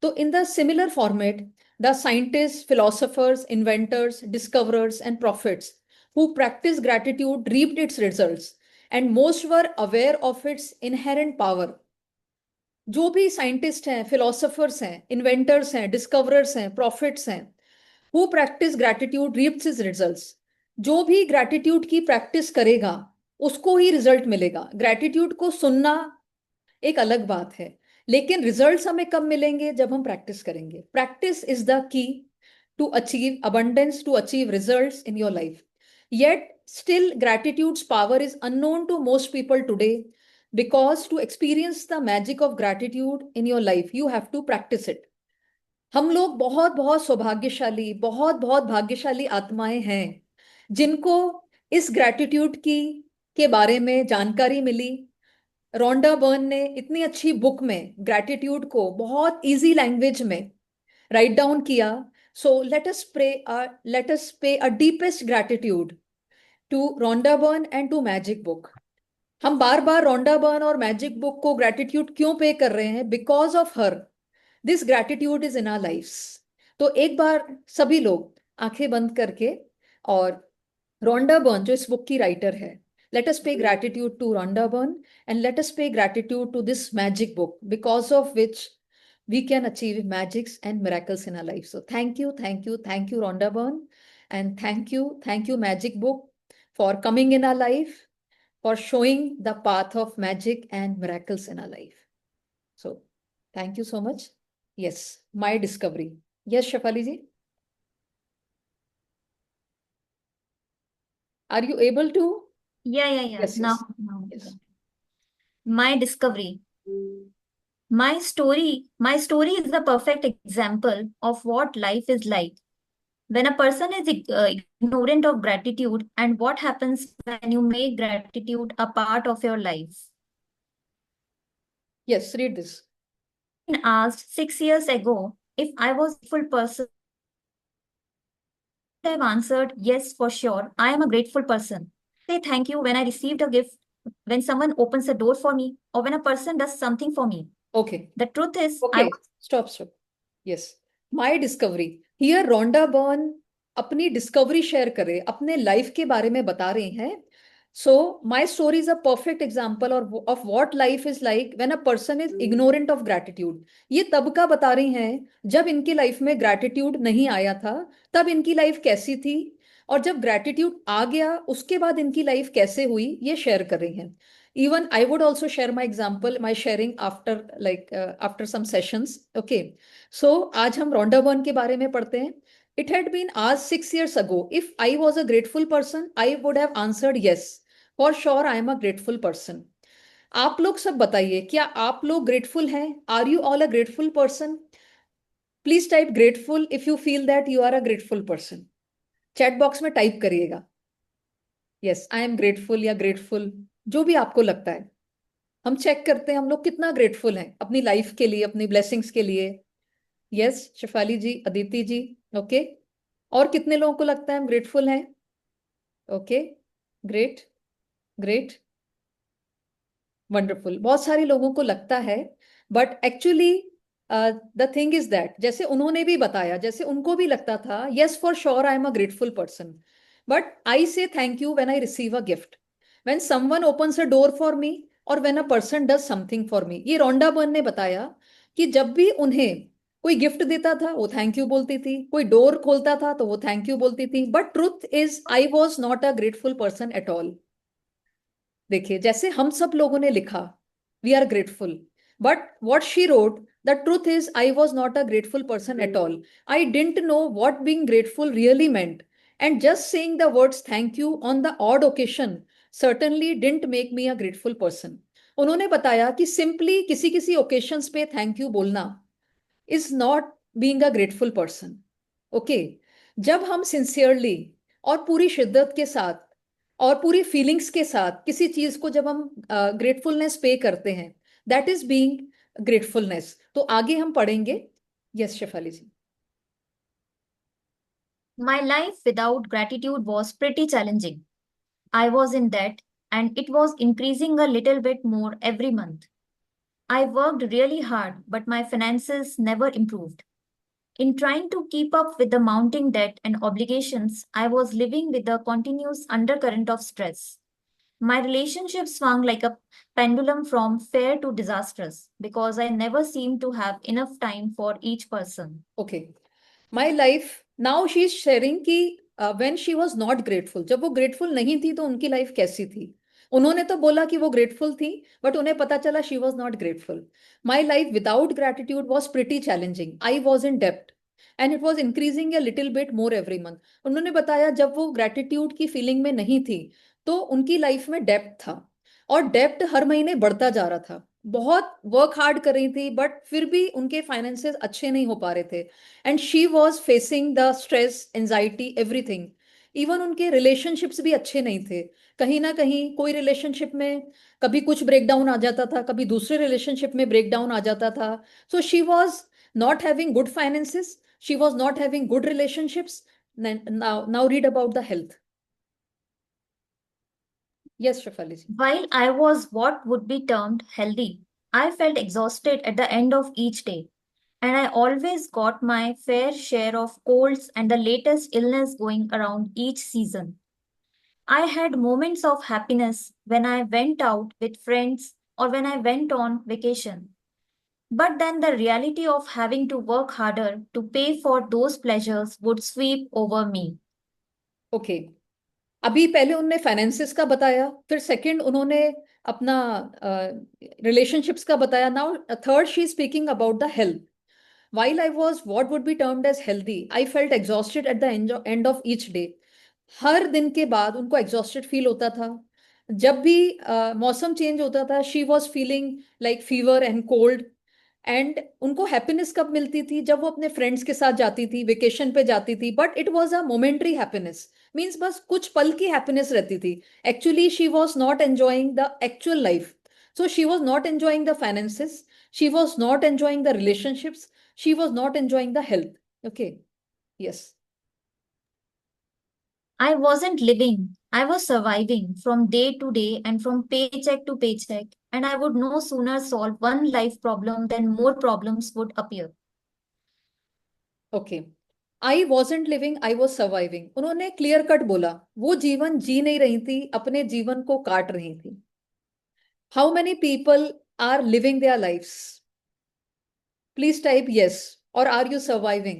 तो in the similar format, the scientist, philosophers, inventors, discoverers and prophets who practiced gratitude reaped its results, and most were aware of its inherent power. जो भी साइंटिस्ट हैं, फिलोसोफर्स हैं, इन्वेंटर्स हैं, डिस्कवरर्स हैं, प्रॉफिट्स हैं, who practice gratitude reefs his results, जो भी gratitude की प्रैक्टिस करेगा उसको ही रिजल्ट मिलेगा। ग्रैटिट्यूड को सुनना एक अलग बात है, लेकिन रिजल्ट्स हमें कब मिलेंगे? जब हम प्रैक्टिस करेंगे। Practice is the key to achieve abundance, to achieve results in your life. Yet, still, gratitude's power is unknown to most people today, because to experience the magic of gratitude in your life, you have to practice it. हम लोग बहुत बहुत सौभाग्यशाली, बहुत बहुत भाग्यशाली आत्माएं हैं जिनको इस ग्रैटिट्यूड की के बारे में जानकारी मिली। रोंडा बर्न ने इतनी अच्छी बुक में ग्रैटिट्यूड को बहुत इजी लैंग्वेज में राइट डाउन किया। So let us pay a deepest gratitude to Rhonda Byrne and to magic book. हम बार बार रोंडा बर्न और मैजिक बुक को ग्रैटिट्यूड क्यों पे कर रहे हैं? Because of her this gratitude is in our lives. तो एक बार सभी लोग आंखें बंद करके, और रोंडा बर्न जो इस बुक की राइटर है, let us pay gratitude to Rhonda Byrne, and let us pay gratitude to this magic book, because of which we can achieve magics and miracles in our life. So thank you, thank you, thank you, Rhonda Byrne, and thank you, Magic Book, for coming in our life, for showing the path of magic and miracles in our life. So thank you so much. Yes, my discovery. Yes, Shafali ji, are you able to? Yeah. Yes, Now, yes. my discovery. My story is the perfect example of what life is like when a person is ignorant of gratitude, and what happens when you make gratitude a part of your life. Yes, read this. Asked 6 years ago if I was a grateful person, I have answered yes, for sure. I am a grateful person. Say thank you when I received a gift, when someone opens a door for me, or when a person does something for me. Okay. The truth is, Okay, stop. Yes, my discovery. Here Rhonda Byrne अपनी discovery share कर रहे हैं, अपने life के बारे में बता रहे हैं। So my story is a perfect example of what life is like when a person is ignorant of gratitude. ये तब का बता रही हैं जब इनकी लाइफ में ग्रैटिट्यूड नहीं आया था, तब इनकी लाइफ कैसी थी, और जब ग्रैटिट्यूड आ गया उसके बाद इनकी लाइफ कैसे हुई, ये शेयर कर रही हैं। Even I would also share my example, my sharing after after some sessions. Okay, so आज हम रोंडा बर्न के बारे में पढ़ते हैं। It had been asked 6 years ago if I was a grateful person, I would have answered yes. For sure, I am a grateful person. आप लोग सब बताइए, क्या आप लोग ग्रेटफुल हैं? Are you all a grateful person? Please type grateful if you feel that you are a grateful person. Chat box में type करिएगा यस आई एम ग्रेटफुल या ग्रेटफुल, जो भी आपको लगता है। हम चेक करते हैं हम लोग कितना ग्रेटफुल हैं अपनी लाइफ के लिए, अपनी ब्लेसिंग्स के लिए। Yes, Shifali ji, Aditi ji, okay. और कितने लोगों को लगता है हम ग्रेटफुल हैं? Okay, great great, wonderful. बहुत सारे लोगों को लगता है, but actually the thing is that, जैसे उन्होंने भी बताया, जैसे उनको भी लगता था, yes for sure I am a grateful person, but I say thank you when I receive a gift, when someone opens a door for me, और when a person does something for me. ये Rhonda Byrne ने बताया कि जब भी उन्हें कोई gift देता था वो थैंक यू बोलती थी, कोई डोर खोलता था तो वो थैंक यू बोलती थी, but truth is I was not a grateful person at all. देखिए, जैसे हम सब लोगों ने लिखा we are grateful, but what she wrote, the truth is I was not a grateful person at all. I didn't know what being grateful really meant, and just saying the words thank you on the odd occasion certainly didn't make me a grateful person. उन्होंने बताया कि simply किसी किसी occasions पे thank you बोलना is not being a grateful person. Okay, जब हम sincerely और पूरी शिद्दत के साथ और पूरी फीलिंग्स के साथ किसी चीज को जब हम ग्रेटफुलनेस पे करते हैं, दैट इज बीइंग ग्रेटफुलनेस। तो आगे हम पढ़ेंगे। Yes Shefali ji. My life without gratitude was pretty challenging. I was in debt and it was increasing a little bit more every month. I worked really hard, but my finances never improved. In trying to keep up with the mounting debt and obligations, I was living with a continuous undercurrent of stress. My relationship swung like a pendulum from fair to disastrous because I never seemed to have enough time for each person. Okay, my life now she is sharing कि when she was not grateful, जब वो grateful नहीं थी तो उनकी life कैसी थी। उन्होंने तो बोला कि वो ग्रेटफुल थी, बट उन्हें पता चला she was not grateful. My life without gratitude was pretty challenging. I was in डेप्ट and it was increasing a little bit more every month. उन्होंने बताया जब वो ग्रेटिट्यूड की फीलिंग में नहीं थी तो उनकी लाइफ में डेप्ट था, और डेप्ट हर महीने बढ़ता जा रहा था। बहुत वर्क हार्ड कर रही थी बट फिर भी उनके फाइनेंसेस अच्छे नहीं हो पा रहे थे, and she was facing the stress, anxiety, everything. Even उनके रिलेशनशिप्स भी अच्छे नहीं थे। कहीं ना कहीं कोई रिलेशनशिप में कभी कुछ ब्रेक डाउन आ जाता था, कभी दूसरे रिलेशनशिप में ब्रेक डाउन आ जाता था। So she was not having good finances, she was not having good relationships. Now read about the health. Yes Shefali ji. While I was what would be termed healthy, I felt exhausted at the end of each day, and I always got my fair share of colds and the latest illness going around each season. I had moments of happiness when I went out with friends or when I went on vacation. But then the reality of having to work harder to pay for those pleasures would sweep over me. Okay, अभी पहले उन्होंने finances का बताया, फिर second उन्होंने अपना relationships का बताया। Now third she speaking about the health. While I was what would be termed as healthy, I felt exhausted at the end of each day. हर दिन के बाद उनको exhausted फील होता था। जब भी मौसम चेंज होता था she was feeling like fever and cold. And उनको हैप्पीनेस कब मिलती थी? जब वो अपने फ्रेंड्स के साथ जाती थी, वेकेशन पे जाती थी, but it was a momentary happiness. Means बस कुछ पल की हैप्पीनेस रहती थी। Actually she was not enjoying the actual life. So she was not enjoying the finances, she was not enjoying the relationships, she was not enjoying the health. Okay, yes. I wasn't living, I was surviving from day to day and from paycheck to paycheck, and I would no sooner solve one life problem than more problems would appear. Okay, I wasn't living, I was surviving। उन्होंने clear cut बोला, वो जीवन जी नहीं रही थी, अपने जीवन को काट रही थी। How many people are living their lives? Please type yes, or are you surviving?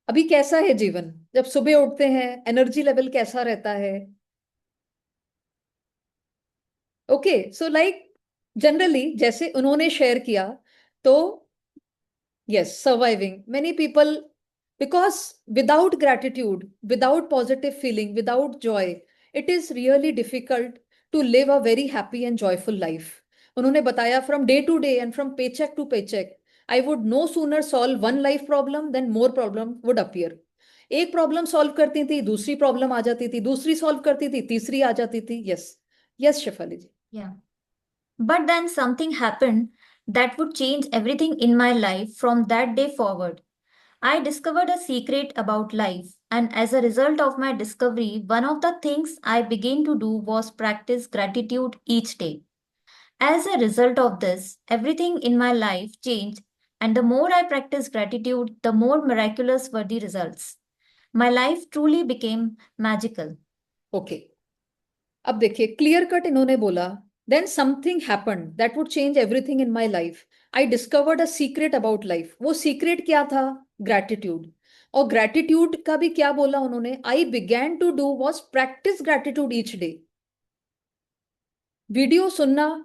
अभी कैसा है जीवन? जब सुबह उठते हैं एनर्जी लेवल कैसा रहता है? ओके, सो लाइक जनरली जैसे उन्होंने शेयर किया, तो yes, surviving. Many people, because without gratitude, without positive feeling, without joy, it is really difficult to live a very happy and joyful life. उन्होंने बताया from day to day and from paycheck to paycheck, I would no sooner solve one life problem than more problem would appear. एक problem solve करती थी, दूसरी problem आ जाती थी, दूसरी solve करती थी, तीसरी आ जाती थी। Yes, yes Shefali ji. Yeah. But then something happened that would change everything in my life from that day forward. I discovered a secret about life, and as a result of my discovery, one of the things I began to do was practice gratitude each day. As a result of this, everything in my life changed, and the more I practiced gratitude, the more miraculous were the results. My life truly became magical. ओके, अब देखिए clear cut इन्होंने बोला, then something happened that would change everything in my life. I discovered a secret about life. वो secret क्या था? Gratitude. और gratitude का भी क्या बोला उन्होंने? I began to do was practice gratitude each day. Video सुनना,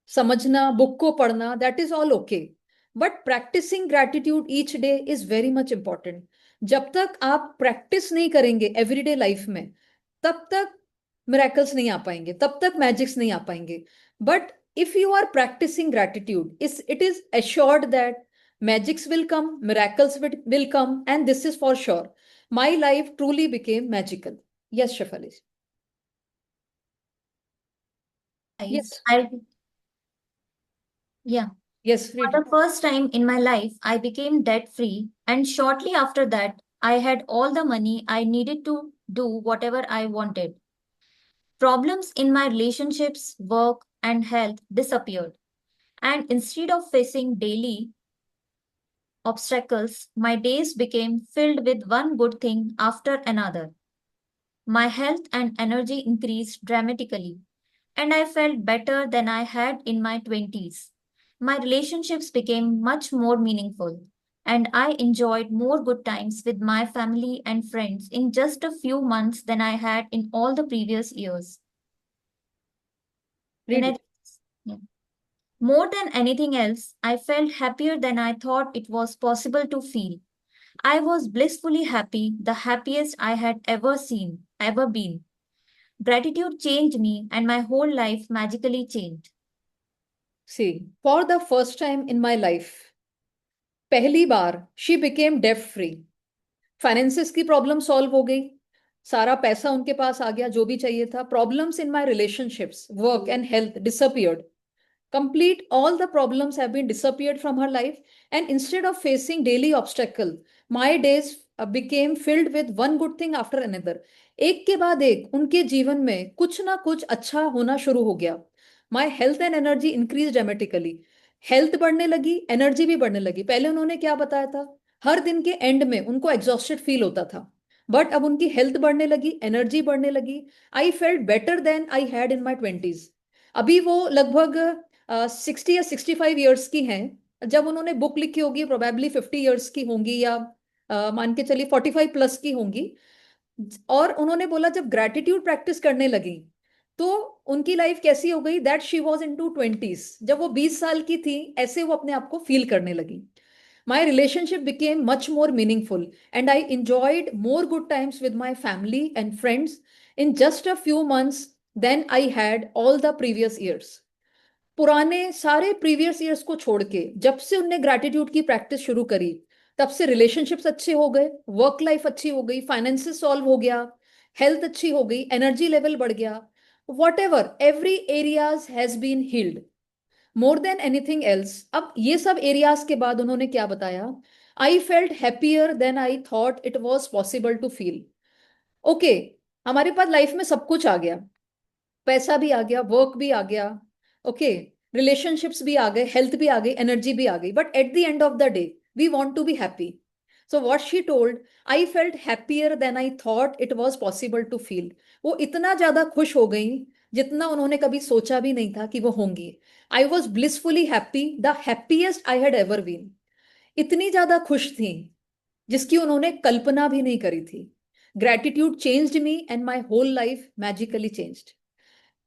समझना, बुक को पढ़ना, that is all okay, but practising gratitude each day is very much important. जब तक आप प्रैक्टिस नहीं करेंगे एवरीडे लाइफ में, तब तक मिरेकल्स नहीं आ पाएंगे, तब तक मैजिक्स नहीं आ पाएंगे। But if you are practising gratitude, it is assured that Magics will come, miracles will come, and this is for sure. My life truly became magical. Yes, Shafali. Yes. Yeah. Yes, For read. the first time in my life, I became debt free, and shortly after that, I had all the money I needed to do whatever I wanted. Problems in my relationships, work, and health disappeared. And instead of facing daily obstacles, my days became filled with one good thing after another. My health and energy increased dramatically, and I felt better than I had in my 20s. My relationships became much more meaningful, and I enjoyed more good times with my family and friends in just a few months than I had in all the previous years. Can Read I? it. Yeah. More than anything else, I felt happier than I thought it was possible to feel. I was blissfully happy, the happiest I had ever been. Gratitude changed me, and my whole life magically changed. See, for the first time in my life, पहली बार she became debt free. Finances की problem solve हो गई, सारा पैसा उनके पास आ गया जो भी चाहिए था. Problems in my relationships, work and health disappeared. Complete all the problems have been disappeared from her life, and instead of facing daily obstacle, my days became filled with one good thing after another. एक के बाद एक उनके जीवन में कुछ ना कुछ अच्छा होना शुरू हो गया. My health and energy increased dramatically. Health बढ़ने लगी, एनर्जी भी बढ़ने लगी. पहले उन्होंने क्या बताया था, हर दिन के एंड में उनको एग्जॉस्टेड फील होता था, बट अब उनकी हेल्थ बढ़ने लगी, एनर्जी बढ़ने लगी. I felt better than I had in my 20s. अभी वो लगभग 60 या 65 ईयर्स की हैं. जब उन्होंने बुक लिखी होगी प्रोबेबली 50 ईयर्स की होंगी, या मान के चलिए 45 प्लस की होंगी. और उन्होंने बोला जब ग्रेटिट्यूड प्रैक्टिस करने लगी तो उनकी लाइफ कैसी हो गई, that she was in to 20s. जब वो 20 साल की थी ऐसे वो अपने आप को फील करने लगी. My relationship became much more meaningful, and I enjoyed more good times with my family and friends in just a few months than I had all the previous years. पुराने सारे प्रीवियस ईयर्स को छोड़ के जब से उनने gratitude की practice शुरू करी, तब से रिलेशनशिप्स अच्छे हो गए, वर्क लाइफ अच्छी हो गई, फाइनेंसिस सॉल्व हो गया, हेल्थ अच्छी हो गई, एनर्जी लेवल बढ़ गया. Whatever, every areas has been healed more than anything else. अब ये सब एरियाज के बाद उन्होंने क्या बताया, I felt happier than I thought it was possible to feel. Okay, हमारे पास लाइफ में सब कुछ आ गया, पैसा भी आ गया, वर्क भी आ गया, ओके, रिलेशनशिप्स भी आ गए, हेल्थ भी आ गई, एनर्जी भी आ गई, but at the end of the day we want to be happy. So what she told, I felt happier than I thought it was possible to feel. वो इतना ज्यादा खुश हो गई जितना उन्होंने कभी सोचा भी नहीं था कि वो होंगी. I was blissfully happy, the happiest I had ever been. इतनी ज्यादा खुश थी जिसकी उन्होंने कल्पना भी नहीं करी थी. Gratitude changed me and my whole life magically changed.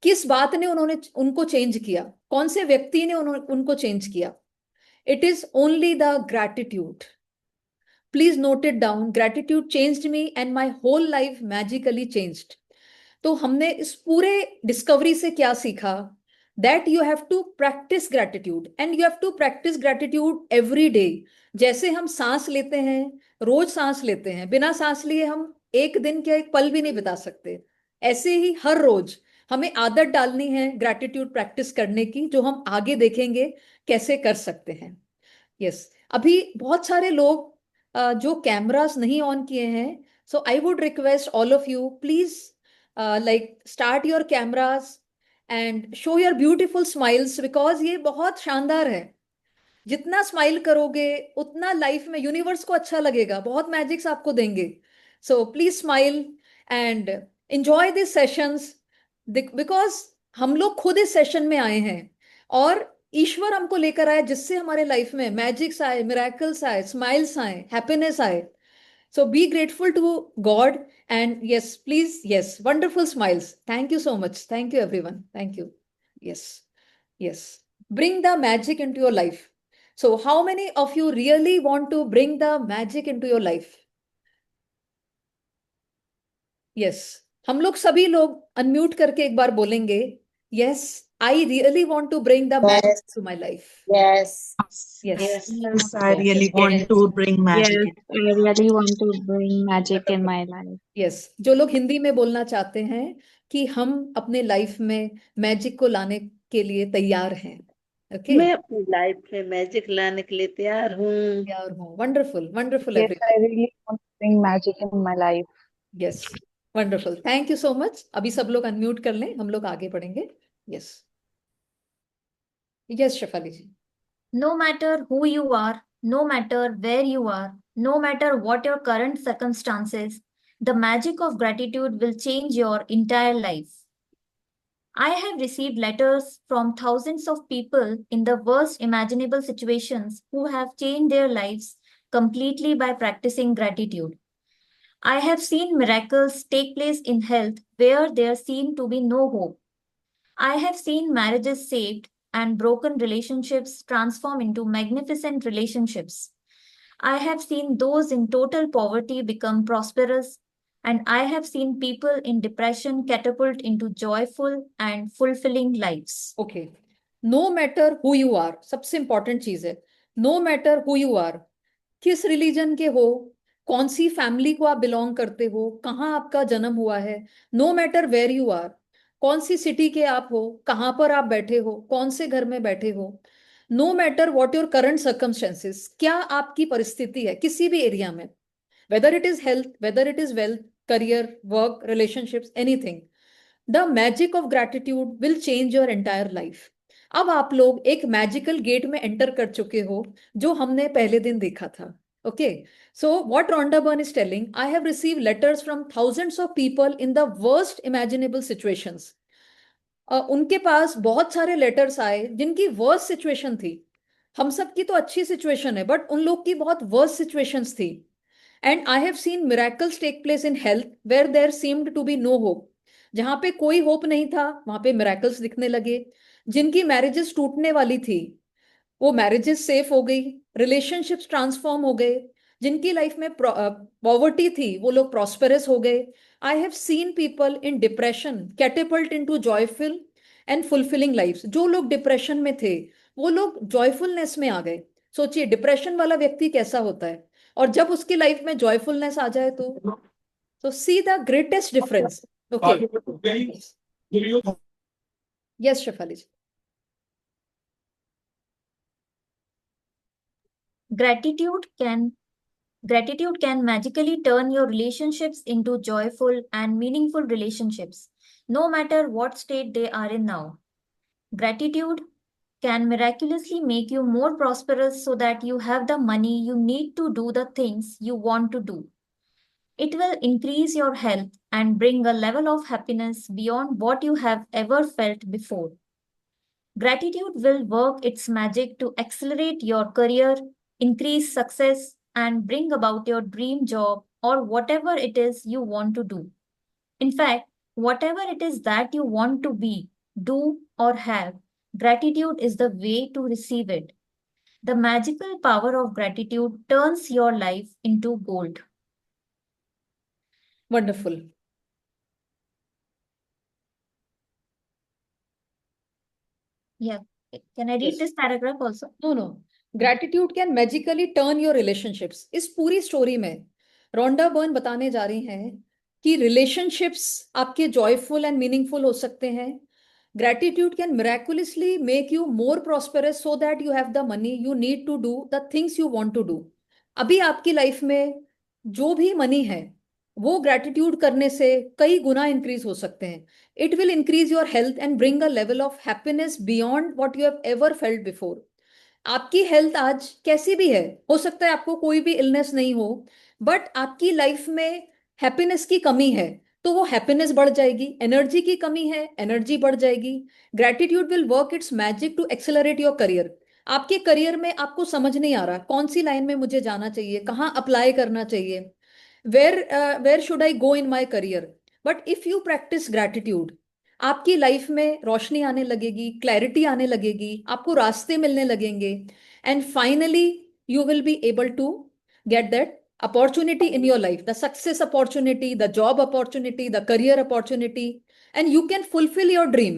किस बात ने उन्होंने उनको चेंज किया, कौन से व्यक्ति ने उनको चेंज किया? It is only the gratitude. Please note it down, gratitude changed me and my whole life magically changed. तो हमने इस पूरे डिस्कवरी से क्या सीखा, that you have to practice gratitude, and you have to practice gratitude every day. जैसे हम सांस लेते हैं, रोज सांस लेते हैं, बिना सांस लिए हम एक दिन के एक पल भी नहीं बिता सकते, ऐसे ही हर रोज हमें आदत डालनी है ग्रैटिट्यूड प्रैक्टिस करने की, जो हम आगे देखेंगे कैसे कर सकते हैं. यस, अभी बहुत सारे लोग जो कैमरास नहीं ऑन किए हैं, so I would request all of you, please like start your cameras and show your beautiful smiles, because ये बहुत शानदार है. जितना स्माइल करोगे उतना लाइफ में यूनिवर्स को अच्छा लगेगा, बहुत मैजिक्स आपको देंगे. So please smile and enjoy these sessions, because हम लोग खुद इस सेशन में आए हैं और ईश्वर हमको लेकर आए जिससे हमारे लाइफ में मैजिक्स आए, मिराकल्स आए, स्माइल्स आए, हैप्पीनेस आए. So be grateful to God and yes please, yes, wonderful smiles. Thank you so much, thank you everyone, thank you. Yes, yes, bring the magic into your life. So how many of you really want to bring the magic into your life? Yes, हम लोग सभी लोग unmute करके एक बार बोलेंगे, yes, I really want to bring the magic Yes, to my life. yes, Yes. yes. Yes, I really want to bring magic Yes, in. I really want to bring magic in my life. Yes, जो लोग हिंदी में बोलना चाहते हैं कि हम अपने life में मैजिक को लाने के लिए तैयार हैं. ओके. मैं अपनी लाइफ में मैजिक लाने के लिए तैयार हूँ। तैयार हूँ. Wonderful, wonderful Yes, everyone. I really want to bring magic in my life. Yes, wonderful. Thank you so much. अभी सब लोग अनम्यूट कर लें, हम लोग आगे बढ़ेंगे. Yes, yes Shefali ji. No matter who you are, no matter where you are, no matter what your current circumstances, the magic of gratitude will change your entire life. I have received letters from thousands of people in the worst imaginable situations who have changed their lives completely by practicing gratitude. I have seen miracles take place in health where there seemed to be no hope. I have seen marriages saved and broken relationships transform into magnificent relationships. I have seen those in total poverty become prosperous, and I have seen people in depression catapult into joyful and fulfilling lives. Okay. No matter who you are, सबसे important चीज है. No matter who you are, किस religion के हो, कौन सी family को आप belong करते हो, कहाँ आपका जन्म हुआ है, no matter where you are, कौन सी सिटी के आप हो, कहाँ पर आप बैठे हो, कौन से घर में बैठे हो, no matter what your current circumstances, क्या आपकी परिस्थिति है किसी भी एरिया में, whether it is health, whether it is wealth, career, work, relationships, anything, the magic of gratitude will change your entire life. अब आप लोग एक मैजिकल गेट में एंटर कर चुके हो जो हमने पहले दिन देखा था. Okay. So what Rhonda Byrne is telling, I have receive letters from thousands of people in the worst imaginable situations. उनके पास बहुत सारे लेटर्स आए जिनकी वर्स्ट सिचुएशन थी. हम सब की तो अच्छी सिचुएशन है, बट उन लोग की बहुत वर्स्ट सिचुएशंस थी. And I have seen miracles take place in health where there seemed to be no hope. जहां पे कोई होप नहीं था वहां पे मिरेकल्स दिखने लगे. जिनकी मैरिजेस टूटने वाली थी वो मैरिजेस सेफ हो गई, रिलेशनशिप्स ट्रांसफॉर्म हो गए. जिनकी लाइफ में पॉवर्टी थी वो लोग प्रॉस्पेरस हो गए. I have seen people in depression catapult into joyful and fulfilling lives. जो लोग डिप्रेशन में थे वो लोग जॉयफुलनेस में आ गए. सोचिए डिप्रेशन वाला व्यक्ति कैसा होता है, और जब उसकी लाइफ में जॉयफुलनेस आ जाए तो see the greatest difference. Okay. Yes Shefali ji. Gratitude can magically turn your relationships into joyful and meaningful relationships, no matter what state they are in now. Gratitude can miraculously make you more prosperous so that you have the money you need to do the things you want to do. It will increase your health and bring a level of happiness beyond what you have ever felt before. Gratitude will work its magic to accelerate your career, increase success, and bring about your dream job or whatever it is you want to do. In fact, whatever it is that you want to be, do, or have, gratitude is the way to receive it. The magical power of gratitude turns your life into gold. Wonderful. Yeah. Can I read Yes. this paragraph also? No. Gratitude can magically turn your relationships. इस पूरी story में Rhonda Byrne बताने जा रही हैं कि relationships आपके joyful and meaningful हो सकते हैं. Gratitude can miraculously make you more prosperous so that you have the money you need to do the things you want to do. अभी आपकी लाइफ में जो भी मनी है वो ग्रेटिट्यूड करने से कई गुना इंक्रीज हो सकते हैं. It will increase your health and bring a level of happiness beyond what you have ever felt before. आपकी हेल्थ आज कैसी भी है, हो सकता है आपको कोई भी इलनेस नहीं हो, बट आपकी लाइफ में हैप्पीनेस की कमी है तो वो हैप्पीनेस बढ़ जाएगी. एनर्जी की कमी है, एनर्जी बढ़ जाएगी. Gratitude will work its magic to accelerate your career. आपके करियर में आपको समझ नहीं आ रहा कौन सी लाइन में मुझे जाना चाहिए, कहाँ अप्लाई करना चाहिए, where should I go in my career. But if you practice gratitude आपकी लाइफ में रोशनी आने लगेगी, क्लैरिटी आने लगेगी, आपको रास्ते मिलने लगेंगे, and finally you will be able to get that opportunity in your life, the success opportunity, the job opportunity, the career opportunity, and you can fulfill your dream.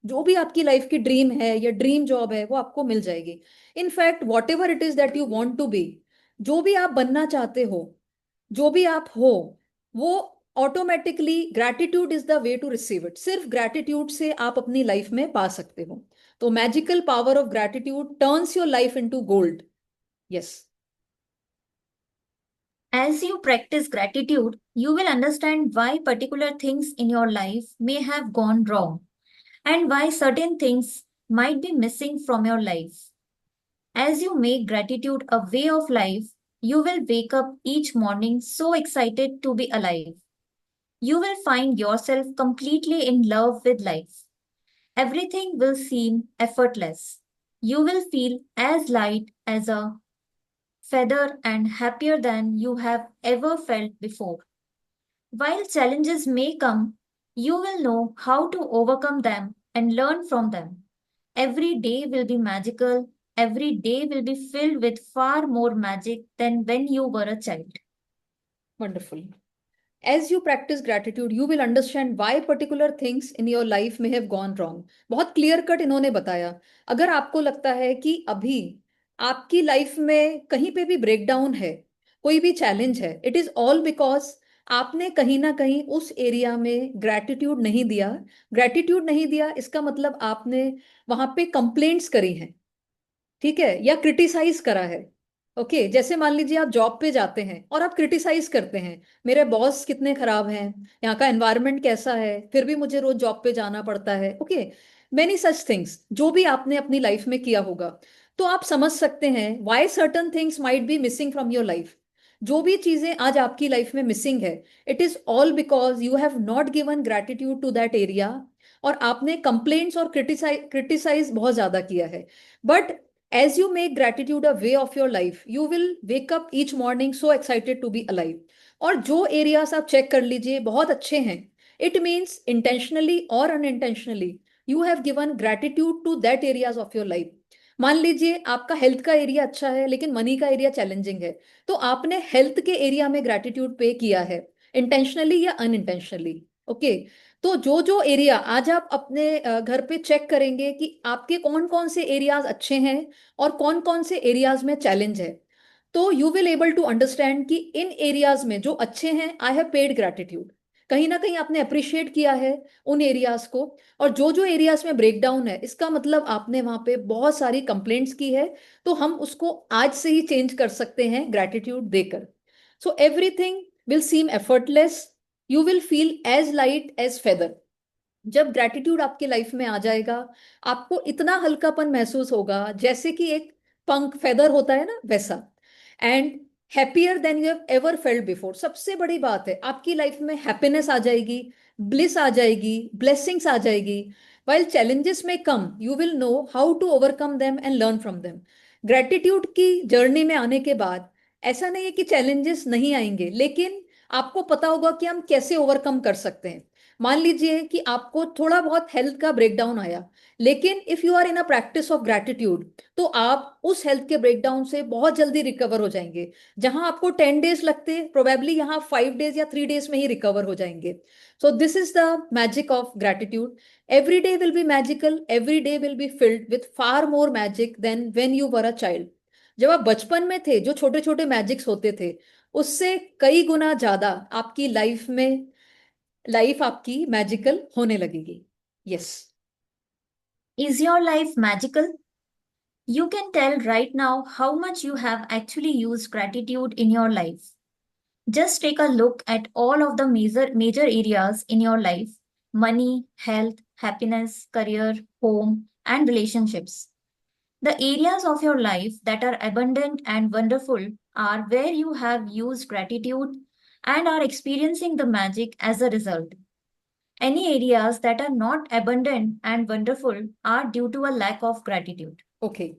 जो भी आपकी लाइफ की ड्रीम है या ड्रीम जॉब है वो आपको मिल जाएगी। In fact whatever it is that you want to be, जो भी आप बनना चाहते हो, जो भी आप हो, वो automatically gratitude is the way to receive it. सिर्फ ग्रैटिट्यूड से आप अपनी लाइफ में पा सकते हो। तो magical power of gratitude turns your life into gold. Yes. As you practice gratitude, you will understand why particular things in your life may have gone wrong and why certain things might be missing from your life. As you make gratitude a way of life, you will wake up each morning so excited to be alive. You will find yourself completely in love with life. Everything will seem effortless. You will feel as light as a feather and happier than you have ever felt before. While challenges may come, you will know how to overcome them and learn from them. Every day will be magical. Every day will be filled with far more magic than when you were a child. Wonderful. As you practice gratitude, you will understand why particular things in your life may have gone wrong. बहुत clear cut इन्होंने बताया। अगर आपको लगता है कि अभी आपकी लाइफ में कहीं पे भी ब्रेकडाउन है, कोई भी चैलेंज है, इट इज ऑल बिकॉज आपने कहीं ना कहीं उस एरिया में ग्रैटिट्यूड नहीं दिया। ग्रैटिट्यूड नहीं दिया इसका मतलब आपने वहां पे कंप्लेंट्स करी हैं, ठीक है, या क्रिटिसाइज करा है। ओके जैसे मान लीजिए आप जॉब पे जाते हैं और आप क्रिटिसाइज करते हैं, मेरे बॉस कितने खराब हैं, यहाँ का एनवायरनमेंट कैसा है, फिर भी मुझे रोज जॉब पे जाना पड़ता है। ओके मेनी सच थिंग्स जो भी आपने अपनी लाइफ में किया होगा, तो आप समझ सकते हैं why certain things might be missing from your life. जो भी चीजें आज आपकी लाइफ में मिसिंग है, it is all because you have not given gratitude to that area, और आपने कंप्लेंट्स और क्रिटिसाइज बहुत ज्यादा किया है। But as you make gratitude a way of your life, you will wake up each morning so excited to be alive. और जो areas आप चेक कर लीजिए बहुत अच्छे हैं, इट मीन्स इंटेंशनली और unintentionally you have given gratitude to that areas of your life. मान लीजिए आपका हेल्थ का एरिया अच्छा है लेकिन मनी का एरिया चैलेंजिंग है, तो आपने हेल्थ के एरिया में ग्रैटिट्यूड पे किया है, इंटेंशनली या अनइंटेंशनली। ओके तो जो जो एरिया आज आप अपने घर पे चेक करेंगे कि आपके कौन कौन से एरियाज अच्छे हैं और कौन कौन से एरियाज में चैलेंज है, तो you will able to understand कि इन एरियाज में जो अच्छे हैं आई हैव पेड ग्रैटिट्यूड, कहीं ना कहीं आपने अप्रिशिएट किया है उन एरियाज को। और जो जो एरियाज में ब्रेकडाउन है इसका मतलब आपने वहां पे बहुत सारी कंप्लेंट्स की है, तो हम उसको आज से ही चेंज कर सकते हैं ग्रैटिट्यूड देकर। So everything will seem effortless, you will feel as light as feather. जब ग्रैटिट्यूड आपके लाइफ में आ जाएगा, आपको इतना हल्कापन महसूस होगा जैसे कि एक पंख फेदर होता है ना वैसा, and happier than you have ever felt before. सबसे बड़ी बात है आपकी लाइफ में हैप्पीनेस आ जाएगी, ब्लिस आ जाएगी, ब्लेसिंग्स आ जाएगी। While challenges may come, you will know how to overcome them and learn from them. Gratitude की जर्नी में आने के बाद ऐसा नहीं है कि चैलेंजेस नहीं आएंगे, लेकिन आपको पता होगा कि हम कैसे ओवरकम कर सकते हैं। मान लीजिए कि आपको थोड़ा बहुत हेल्थ का ब्रेकडाउन आया, लेकिन if you are in a practice of gratitude, तो आप उस हेल्थ के ब्रेकडाउन से बहुत जल्दी रिकवर हो जाएंगे। जहां आपको 10 डेज लगते, प्रोबेबली यहाँ 5 डेज या 3 डेज में ही रिकवर हो जाएंगे। So this is the magic of gratitude. Every day will be magical, every day will be filled with far more magic than when you were a child. जब आप बचपन में थे जो छोटे छोटे मैजिक्स होते थे, उससे कई गुना ज्यादा आपकी लाइफ आपकी मैजिकल होने लगेगी। Yes. Is your life magical? You can tell right now how much you have actually used gratitude in your life. Just take a look at all of the major areas in your life: money, health, happiness, career, home, and relationships. The areas of your life that are abundant and wonderful are where you have used gratitude and are experiencing the magic as a result. Any areas that are not abundant and wonderful are due to a lack of gratitude. Okay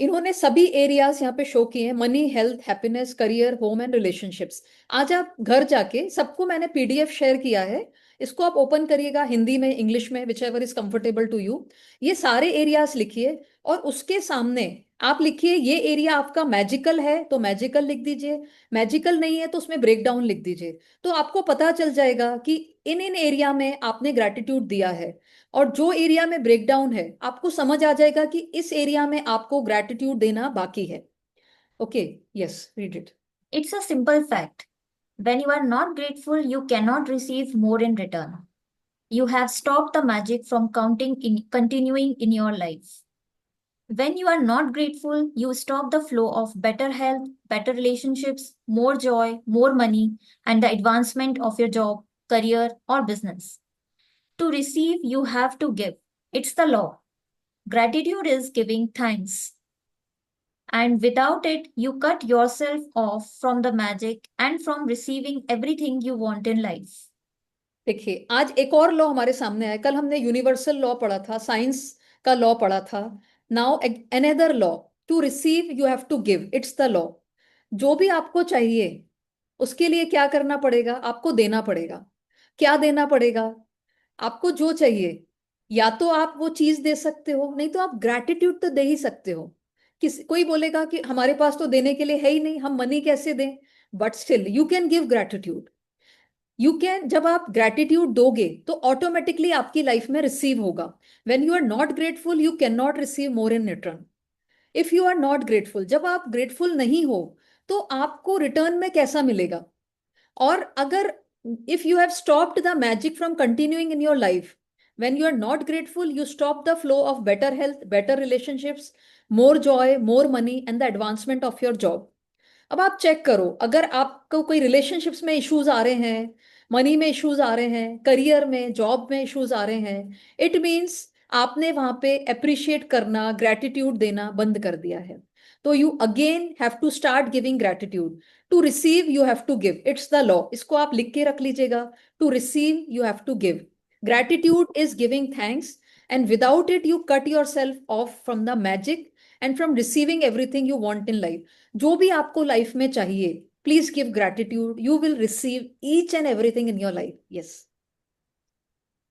इन्होंने सभी areas यहाँ पे show किए हैं: money, health, happiness, career, home and relationships. आज आप घर जाके, सबको मैंने पीडीएफ शेयर किया है, इसको आप ओपन करिएगा, हिंदी में, इंग्लिश में, whichever is comfortable to you. ये सारे एरियाज लिखिए और उसके सामने आप लिखिए ये एरिया आपका मैजिकल है तो मैजिकल लिख दीजिए, मैजिकल नहीं है तो उसमें ब्रेकडाउन लिख दीजिए। तो आपको पता चल जाएगा कि इन इन एरिया में आपने ग्रैटिट्यूड दिया है। और जो एरिया में ब्रेकडाउन है आपको समझ आ जाएगा कि इस एरिया में आपको ग्रैटिट्यूड देना बाकी है. Okay, yes, read it. It's a simple fact. When you are not grateful, you cannot receive more in return. You have stopped the magic from continuing in your life. When you are not grateful, you stop the flow of better health, better relationships, more joy, more money, and the advancement of your job, career, or business. To receive, you have to give. It's the law. Gratitude is giving thanks. And without it, you cut yourself off from the magic and from receiving everything you want in life. देखिए, आज एक और law हमारे सामने आया. कल हमने universal law पढ़ा था, साइंस का लॉ पढ़ा था. Now another law. To receive you have to give. It's the law. जो भी आपको चाहिए उसके लिए क्या करना पड़ेगा? आपको देना पड़ेगा. क्या देना पड़ेगा? आपको जो चाहिए, या तो आप वो चीज दे सकते हो, नहीं तो आप ग्रैटिट्यूड तो दे ही सकते हो. कोई बोलेगा कि हमारे पास तो देने के लिए है ही नहीं, हम मनी कैसे दें? But still you can give gratitude. You can. जब आप ग्रैटिट्यूड दोगे तो ऑटोमेटिकली आपकी लाइफ में रिसीव होगा. When you are not grateful you can not receive more in return. If you are not grateful, जब आप ग्रेटफुल नहीं हो तो आपको रिटर्न में कैसा मिलेगा? और अगर if you have stopped the magic from continuing in your life, when you are not grateful you stop the flow of better health, better relationships, more joy, more money and the advancement of your job. अब आप check करो, अगर आपको कोई relationships में issues आ रहे हैं, money में इश्यूज आ रहे हैं, करियर में, जॉब में इश्यूज आ रहे हैं, इट मीन्स आपने वहां पे अप्रिशिएट करना, ग्रैटिट्यूड देना बंद कर दिया है. तो you again have to start giving gratitude. To receive you have to give. It's the law. इसको आप लिख के रख लीजिएगा. To receive you have to give. Gratitude is giving thanks, and without it you cut yourself off from the magic and from receiving everything you want in life. जो भी आपको life में चाहिए, please give gratitude. You will receive each and everything in your life. Yes.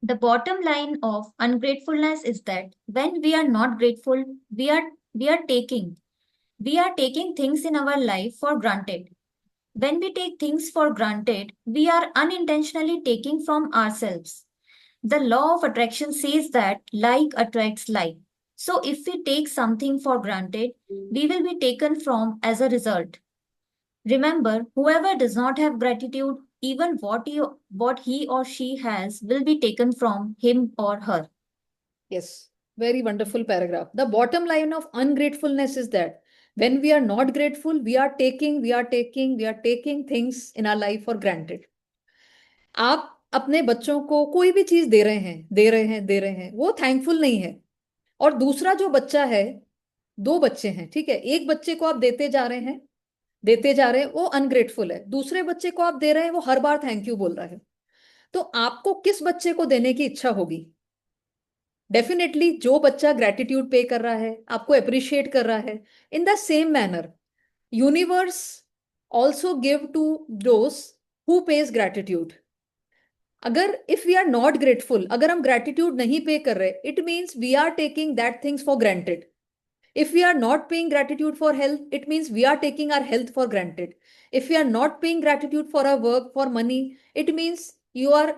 The bottom line of ungratefulness is that when we are not grateful, we are taking things in our life for granted. When we take things for granted, we are unintentionally taking from ourselves. The law of attraction says that like attracts like. So if we take something for granted, we will be taken from as a result. Remember, whoever does not have gratitude, even what he or she has will be taken from him or her. Yes, very wonderful paragraph. The bottom line of ungratefulness is that when we are not grateful, we are taking things in our life for granted. आप अपने बच्चों को कोई भी चीज दे रहे हैं, वो थैंकफुल नहीं है. और दूसरा जो बच्चा है, दो बच्चे हैं, ठीक है, एक बच्चे को आप देते जा रहे हैं, वो अनग्रेटफुल है. दूसरे बच्चे को आप दे रहे हैं, वो हर बार थैंक यू बोल रहा है. तो आपको किस बच्चे को देने की इच्छा होगी? डेफिनेटली जो बच्चा ग्रेटिट्यूड पे कर रहा है, आपको अप्रिशिएट कर रहा है. In the same manner universe also give to those who pays gratitude. अगर if we are not grateful, अगर हम ग्रेटिट्यूड नहीं पे कर रहे, it means we are taking that things for granted. If we are not paying gratitude for health, it means we are taking our health for granted. If we are not paying gratitude for our work, for money, it means you are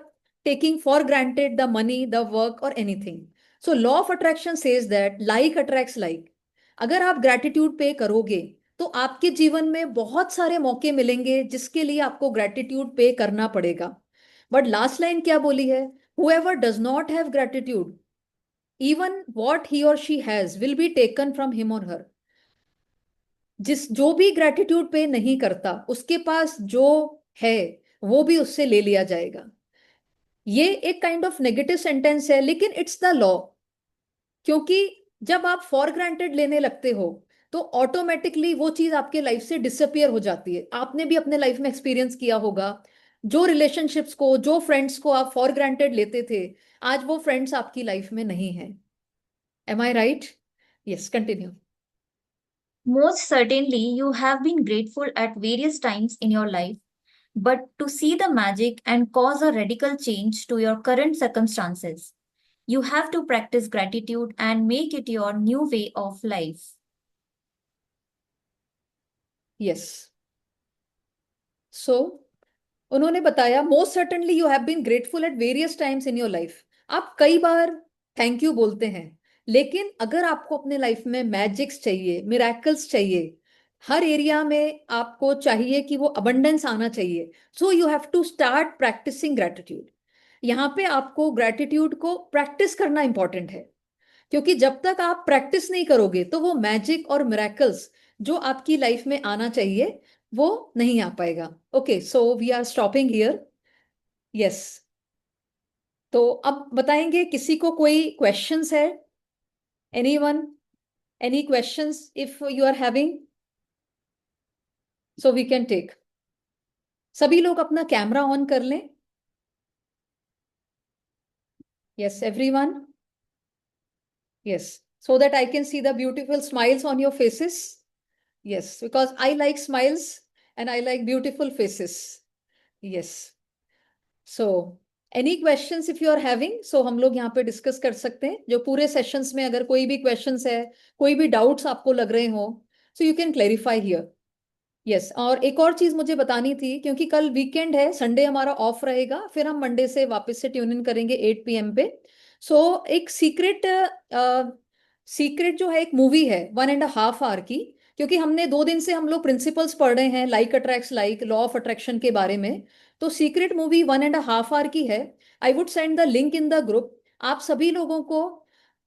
taking for granted the money, the work, or anything. So law of attraction says that like attracts like. अगर आप gratitude पे करोगे तो आपके जीवन में बहुत सारे मौके मिलेंगे जिसके लिए आपको gratitude पे करना पड़ेगा. But last line क्या बोली है? Whoever does not have gratitude, even what he or she has will be taken from him or her. जो भी ग्रेटिट्यूड पे नहीं करता, उसके पास जो है वो भी उससे ले लिया जाएगा. ये एक काइंड ऑफ नेगेटिव सेंटेंस है, लेकिन इट्स द लॉ. क्योंकि जब आप फॉर ग्रांटेड लेने लगते हो तो ऑटोमेटिकली वो चीज आपके लाइफ से डिसअपियर हो जाती है. आपने भी अपने लाइफ में एक्सपीरियंस किया होगा, जो रिलेशनशिप्स को, जो फ्रेंड्स को आप फॉर ग्रांटेड लेते थे, आज वो फ्रेंड्स आपकी लाइफ में नहीं है. Am I right? Yes, continue. Most certainly, you have been grateful at various times in your life, but to see the magic and cause a radical change to your current circumstances, you have to practice gratitude and make it your new way of life. Yes. So, उन्होंने बताया most certainly you have been grateful at various times in your life. आप कई बार thank you बोलते हैं, लेकिन अगर आपको अपने लाइफ में मैजिक्स चाहिए, मिराकल्स चाहिए, हर एरिया में आपको चाहिए कि वो अबंडेंस आना चाहिए, so you have to start practicing gratitude. यहाँ पे आपको ग्रेटिट्यूड को प्रैक्टिस करना इंपॉर्टेंट है, क्योंकि जब तक आप प्रैक्टिस नहीं करोगे तो वो मैजिक और मिराकल्स जो आपकी लाइफ में आना चाहिए वो नहीं आ पाएगा। Okay, so we are stopping here. Yes, तो अब बताएंगे, किसी को कोई क्वेश्चंस है? Anyone, any questions if you are having, so we can take. सभी लोग अपना कैमरा ऑन कर लें। Yes everyone, yes, so that I can see the beautiful smiles on your faces. Yes, because I like smiles and I like beautiful faces. Yes. So any questions if you are having, so हम लोग यहाँ पे discuss कर सकते हैं। जो पूरे sessions में अगर कोई भी क्वेश्चंस है, कोई भी डाउट्स आपको लग रहे हो, सो you can clarify here. Yes, और एक और चीज मुझे बतानी थी, क्योंकि कल वीकेंड है, संडे हमारा ऑफ रहेगा, फिर हम मंडे से वापस से ट्यून इन करेंगे 8 PM पे। सो एक सीक्रेट जो है, एक मूवी है 1.5 hour की, क्योंकि हमने 2 दिन से हम लोग प्रिंसिपल्स पढ़ रहे हैं, like attracts like, law of attraction के बारे में। तो सीक्रेट मूवी 1.5 hour की है। I would send the link in the group. आप सभी लोगों को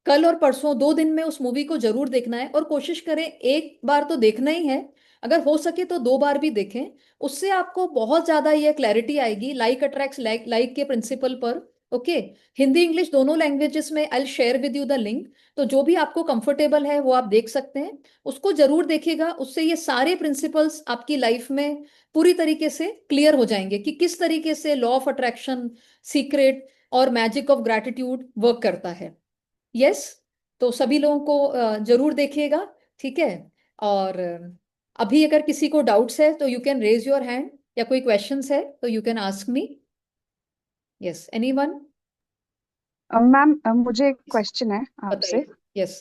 कल और परसों 2 दिन में उस मूवी को जरूर देखना है, और कोशिश करें एक बार तो देखना ही है, अगर हो सके तो 2 बार भी देखें। उससे आपको बहुत ज्यादा ये क्लैरिटी आएगी लाइक अट्रैक्ट्स लाइक के प्रिंसिपल पर। ओके, हिंदी इंग्लिश दोनों लैंग्वेजेस में I share with you the link, तो जो भी आपको कंफर्टेबल है वो आप देख सकते हैं, उसको जरूर देखिएगा। उससे ये सारे प्रिंसिपल्स आपकी लाइफ में पूरी तरीके से क्लियर हो जाएंगे कि किस तरीके से लॉ ऑफ अट्रैक्शन, सीक्रेट और मैजिक ऑफ ग्रैटिट्यूड वर्क करता है। यस, तो सभी लोगों को जरूर देखिएगा, ठीक है। और अभी अगर किसी को डाउट्स है तो you can raise your hand, या कोई क्वेश्चंस है तो you can ask me. Yes, anyone? Ma'am मुझे एक क्वेश्चन है आपसे। बताइए। Yes.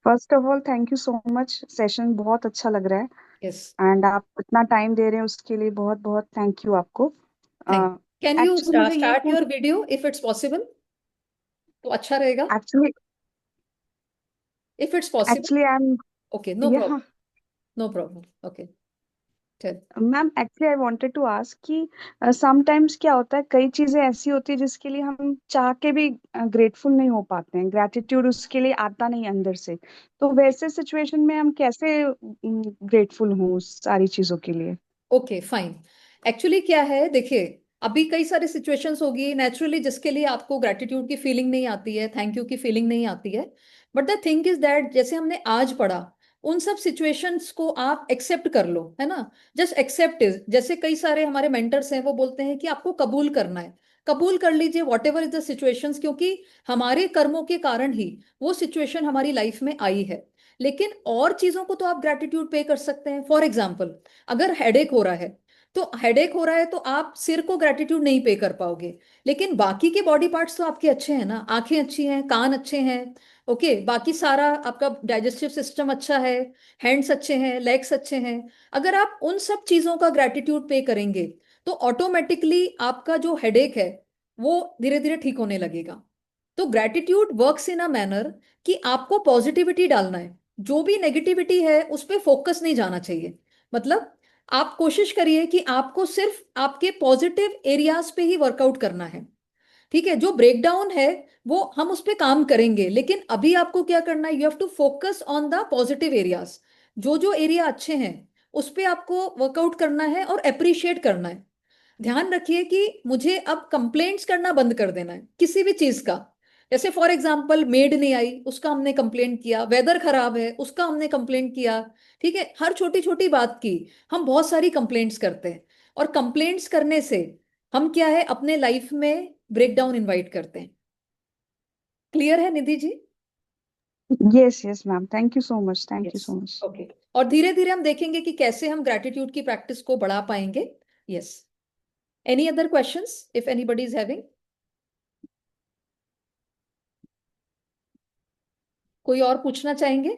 First of all thank you so much, session बहुत अच्छा लग रहा है, यस, एंड आप इतना टाइम दे रहे हैं उसके लिए बहुत बहुत थैंक यू आपको। थैंक। कैन यू एक्चुअली मुझे ये start your video if it's possible, तो अच्छा रहेगा। Actually if it's possible. Actually I am okay, no या प्रॉब्लम, नो प्रॉब्लम। ओके, चल। Ma'am actually I wanted to ask कि sometimes क्या होता है, कई चीजें ऐसी होती है जिसके लिए हम चाह के भी ग्रेटफुल नहीं हो पाते हैं, ग्रेटिट्यूड उसके लिए आता नहीं अंदर से। तो वैसे सिचुएशन में हम कैसे ग्रेटफुल हों उस सारी चीजों के लिए? Okay fine. एक्चुअली क्या है, देखिए, अभी कई सारी सिचुएशंस होगी नेचुरली जिसके लिए आपको ग्रेटिट्यूड की फीलिंग नहीं आती है, थैंक यू की फीलिंग नहीं आती है। But the thing is that, जैसे हमने आज पढ़ा, उन सब सिचुएशंस को आप एक्सेप्ट कर लो, है ना। जस्ट एक्सेप्ट इज, जैसे कई सारे हमारे मेंटर्स हैं वो बोलते हैं कि आपको कबूल करना है। कबूल कर लीजिए what ever is the situations, क्योंकि हमारे कर्मों के कारण ही वो सिचुएशन हमारी लाइफ में आई है। लेकिन और चीजों को तो आप ग्रेटिट्यूड पे कर सकते हैं। फॉर एग्जाम्पल, अगर हेडेक हो रहा है, तो हेडेक हो रहा है तो आप सिर को ग्रेटिट्यूड नहीं पे कर पाओगे, लेकिन बाकी के बॉडी पार्ट्स तो आपके अच्छे हैं ना, आंखें अच्छी हैं, कान अच्छे हैं, ओके, बाकी सारा आपका डाइजेस्टिव सिस्टम अच्छा है, हैंड्स अच्छे हैं, लेग्स अच्छे हैं। अगर आप उन सब चीजों का ग्रेटिट्यूड पे करेंगे तो ऑटोमेटिकली आपका जो हेडेक है वो धीरे धीरे ठीक होने लगेगा। तो gratitude works in a manner कि आपको पॉजिटिविटी डालना है, जो भी नेगेटिविटी है उस पर फोकस नहीं जाना चाहिए। मतलब आप कोशिश करिए कि आपको सिर्फ आपके पॉजिटिव एरियाज पे ही वर्कआउट करना है, ठीक है। जो ब्रेकडाउन है वो हम उस पे काम करेंगे, लेकिन अभी आपको क्या करना है, you have to focus on the positive areas. जो एरिया अच्छे हैं उस पे आपको वर्कआउट करना है और अप्रिशिएट करना है। ध्यान रखिए कि मुझे अब कंप्लेंट्स करना बंद कर देना है किसी भी चीज का। जैसे फॉर एग्जाम्पल, मेड नहीं आई उसका हमने कंप्लेंट किया, वेदर खराब है उसका हमने कंप्लेंट किया, ठीक है। हर छोटी छोटी बात की हम बहुत सारी कंप्लेंट्स करते हैं, और कंप्लेंट्स करने से हम क्या है, अपने लाइफ में ब्रेकडाउन इनवाइट करते हैं। क्लियर है Nidhi ji? Yes yes ma'am, thank you so much, thank you yes, so much. Okay. और धीरे धीरे हम देखेंगे कि कैसे हम ग्रेटिट्यूड की प्रैक्टिस को बढ़ा पाएंगे। Yes, any other questions if anybody is having? कोई और पूछना चाहेंगे?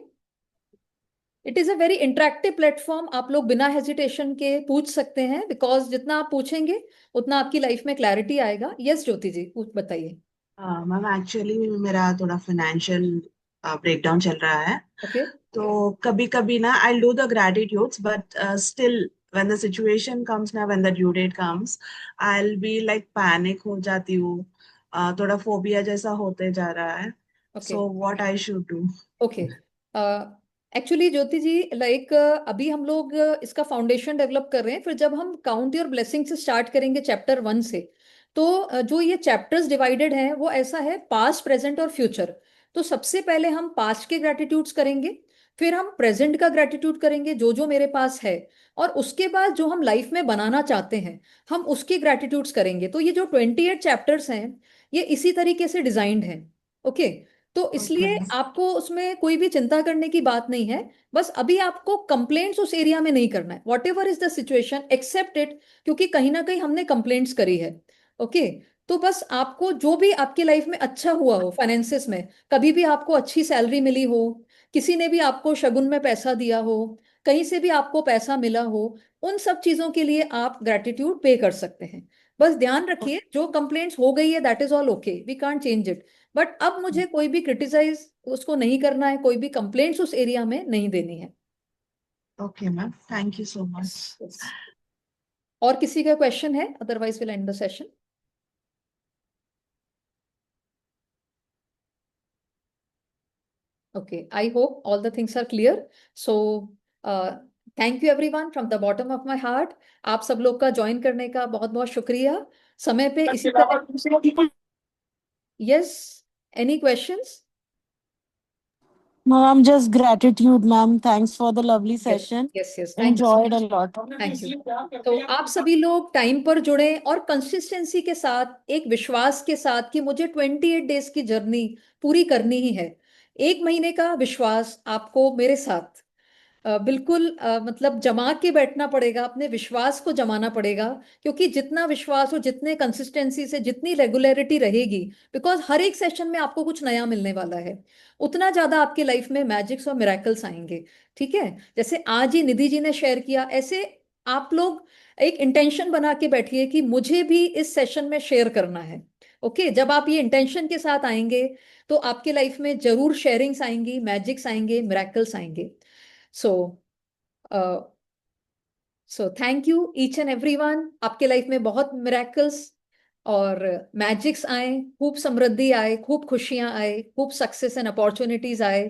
It is a very interactive platform, आप लोग बिना हेजिटेशन के पूछ सकते हैं, बिकॉज जितना आप पूछेंगे उतना आपकी लाइफ में क्लैरिटी आएगा। यस ज्योति जी, बताइए। मैम एक्चुअली मेरा थोड़ा फाइनेंशियल ब्रेकडाउन चल रहा है. ओके तो कभी कभी ना I do the gratitudes but still when the situation comes ना when the due date comes I'll be like panic हो जाती हूँ. थोड़ा फोबिया जैसा होते जा रहा है. Okay So what I should do? Okay actually Jyoti ji, like अभी हम लोग इसका फाउंडेशन डेवलप कर रहे हैं, फिर जब हम काउंट योर ब्लेसिंग से स्टार्ट करेंगे चैप्टर 1 से, तो जो ये चैप्टर्स डिवाइडेड हैं वो ऐसा है, पास्ट प्रेजेंट और फ्यूचर. तो सबसे पहले हम पास्ट के ग्रेटिट्यूड्स करेंगे, फिर हम प्रेजेंट का ग्रेटिट्यूड करेंगे जो जो मेरे पास है, और उसके बाद जो हम लाइफ में बनाना चाहते हैं हम उसकी ग्रेटिट्यूड्स करेंगे. तो ये जो 28 चैप्टर्स हैं ये इसी तरीके से डिजाइंड हैं. ओके, तो इसलिए Okay. आपको उसमें कोई भी चिंता करने की बात नहीं है. बस अभी आपको कंप्लेंट्स उस एरिया में नहीं करना है. Whatever is the situation accept it, क्योंकि कहीं ना कहीं हमने कंप्लेंट्स करी है. ओके, तो बस आपको जो भी आपकी लाइफ में अच्छा हुआ हो, फाइनेंसिस में कभी भी आपको अच्छी सैलरी मिली हो, किसी ने भी आपको शगुन में पैसा दिया हो, कहीं से भी आपको पैसा मिला हो, उन सब चीजों के लिए आप ग्रेटिट्यूड पे कर सकते हैं. बस ध्यान रखिए, जो कंप्लेंट्स हो गई है that is all okay, we can't change it. But अब मुझे कोई भी क्रिटिसाइज उसको नहीं करना है, कोई भी कंप्लेंट्स उस एरिया में नहीं देनी है. Okay, ma'am. Thank you so much. Yes. और किसी का क्वेश्चन है? Otherwise will and the session. Okay, I hope all the things are clear. So, thank you everyone from the bottom of my heart. आप सब लोग का join करने का बहुत बहुत शुक्रिया. समय पे इसी तरह. Yes, any questions? Ma'am, just gratitude, ma'am. Thanks for the lovely Yes, session. yes. Thank you. Enjoyed a lot. Thank you. तो आप सभी लोग टाइम पर जुड़े और कंसिस्टेंसी के साथ, एक विश्वास के साथ कि मुझे 28 डेज की जर्नी पूरी करनी ही है. 1 महीने का विश्वास आपको मेरे साथ बिल्कुल मतलब जमा के बैठना पड़ेगा, अपने विश्वास को जमाना पड़ेगा. क्योंकि जितना विश्वास और जितने कंसिस्टेंसी से जितनी रेगुलरिटी रहेगी, बिकॉज हर एक सेशन में आपको कुछ नया मिलने वाला है, उतना ज्यादा आपके लाइफ में मैजिक्स और मिराकल्स आएंगे. ठीक है, जैसे आज ही निधि जी ने शेयर किया, ऐसे आप लोग एक इंटेंशन बना के बैठिए कि मुझे भी इस सेशन में शेयर करना है. ओके, जब आप ये इंटेंशन के साथ आएंगे तो आपके लाइफ में जरूर शेयरिंग्स आएंगी, मैजिक्स आएंगे, मिराकल्स आएंगे. So so thank you each and everyone. आपके लाइफ में बहुत मिराकल्स और मैजिक्स आए, खूब समृद्धि आए, खूब खुशियां आए, खूब सक्सेस एंड अपॉर्चुनिटीज आए.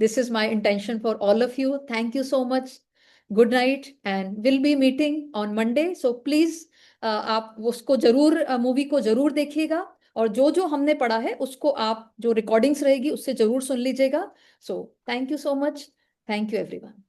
This is my intention for all of you. Thank you so much. Good night and will be meeting on Monday. So please आप उसको जरूर, मूवी को जरूर देखिएगा, और जो जो हमने पढ़ा है उसको आप जो रिकॉर्डिंग्स रहेगी उससे जरूर सुन लीजिएगा. सो thank you so much. Thank you everyone.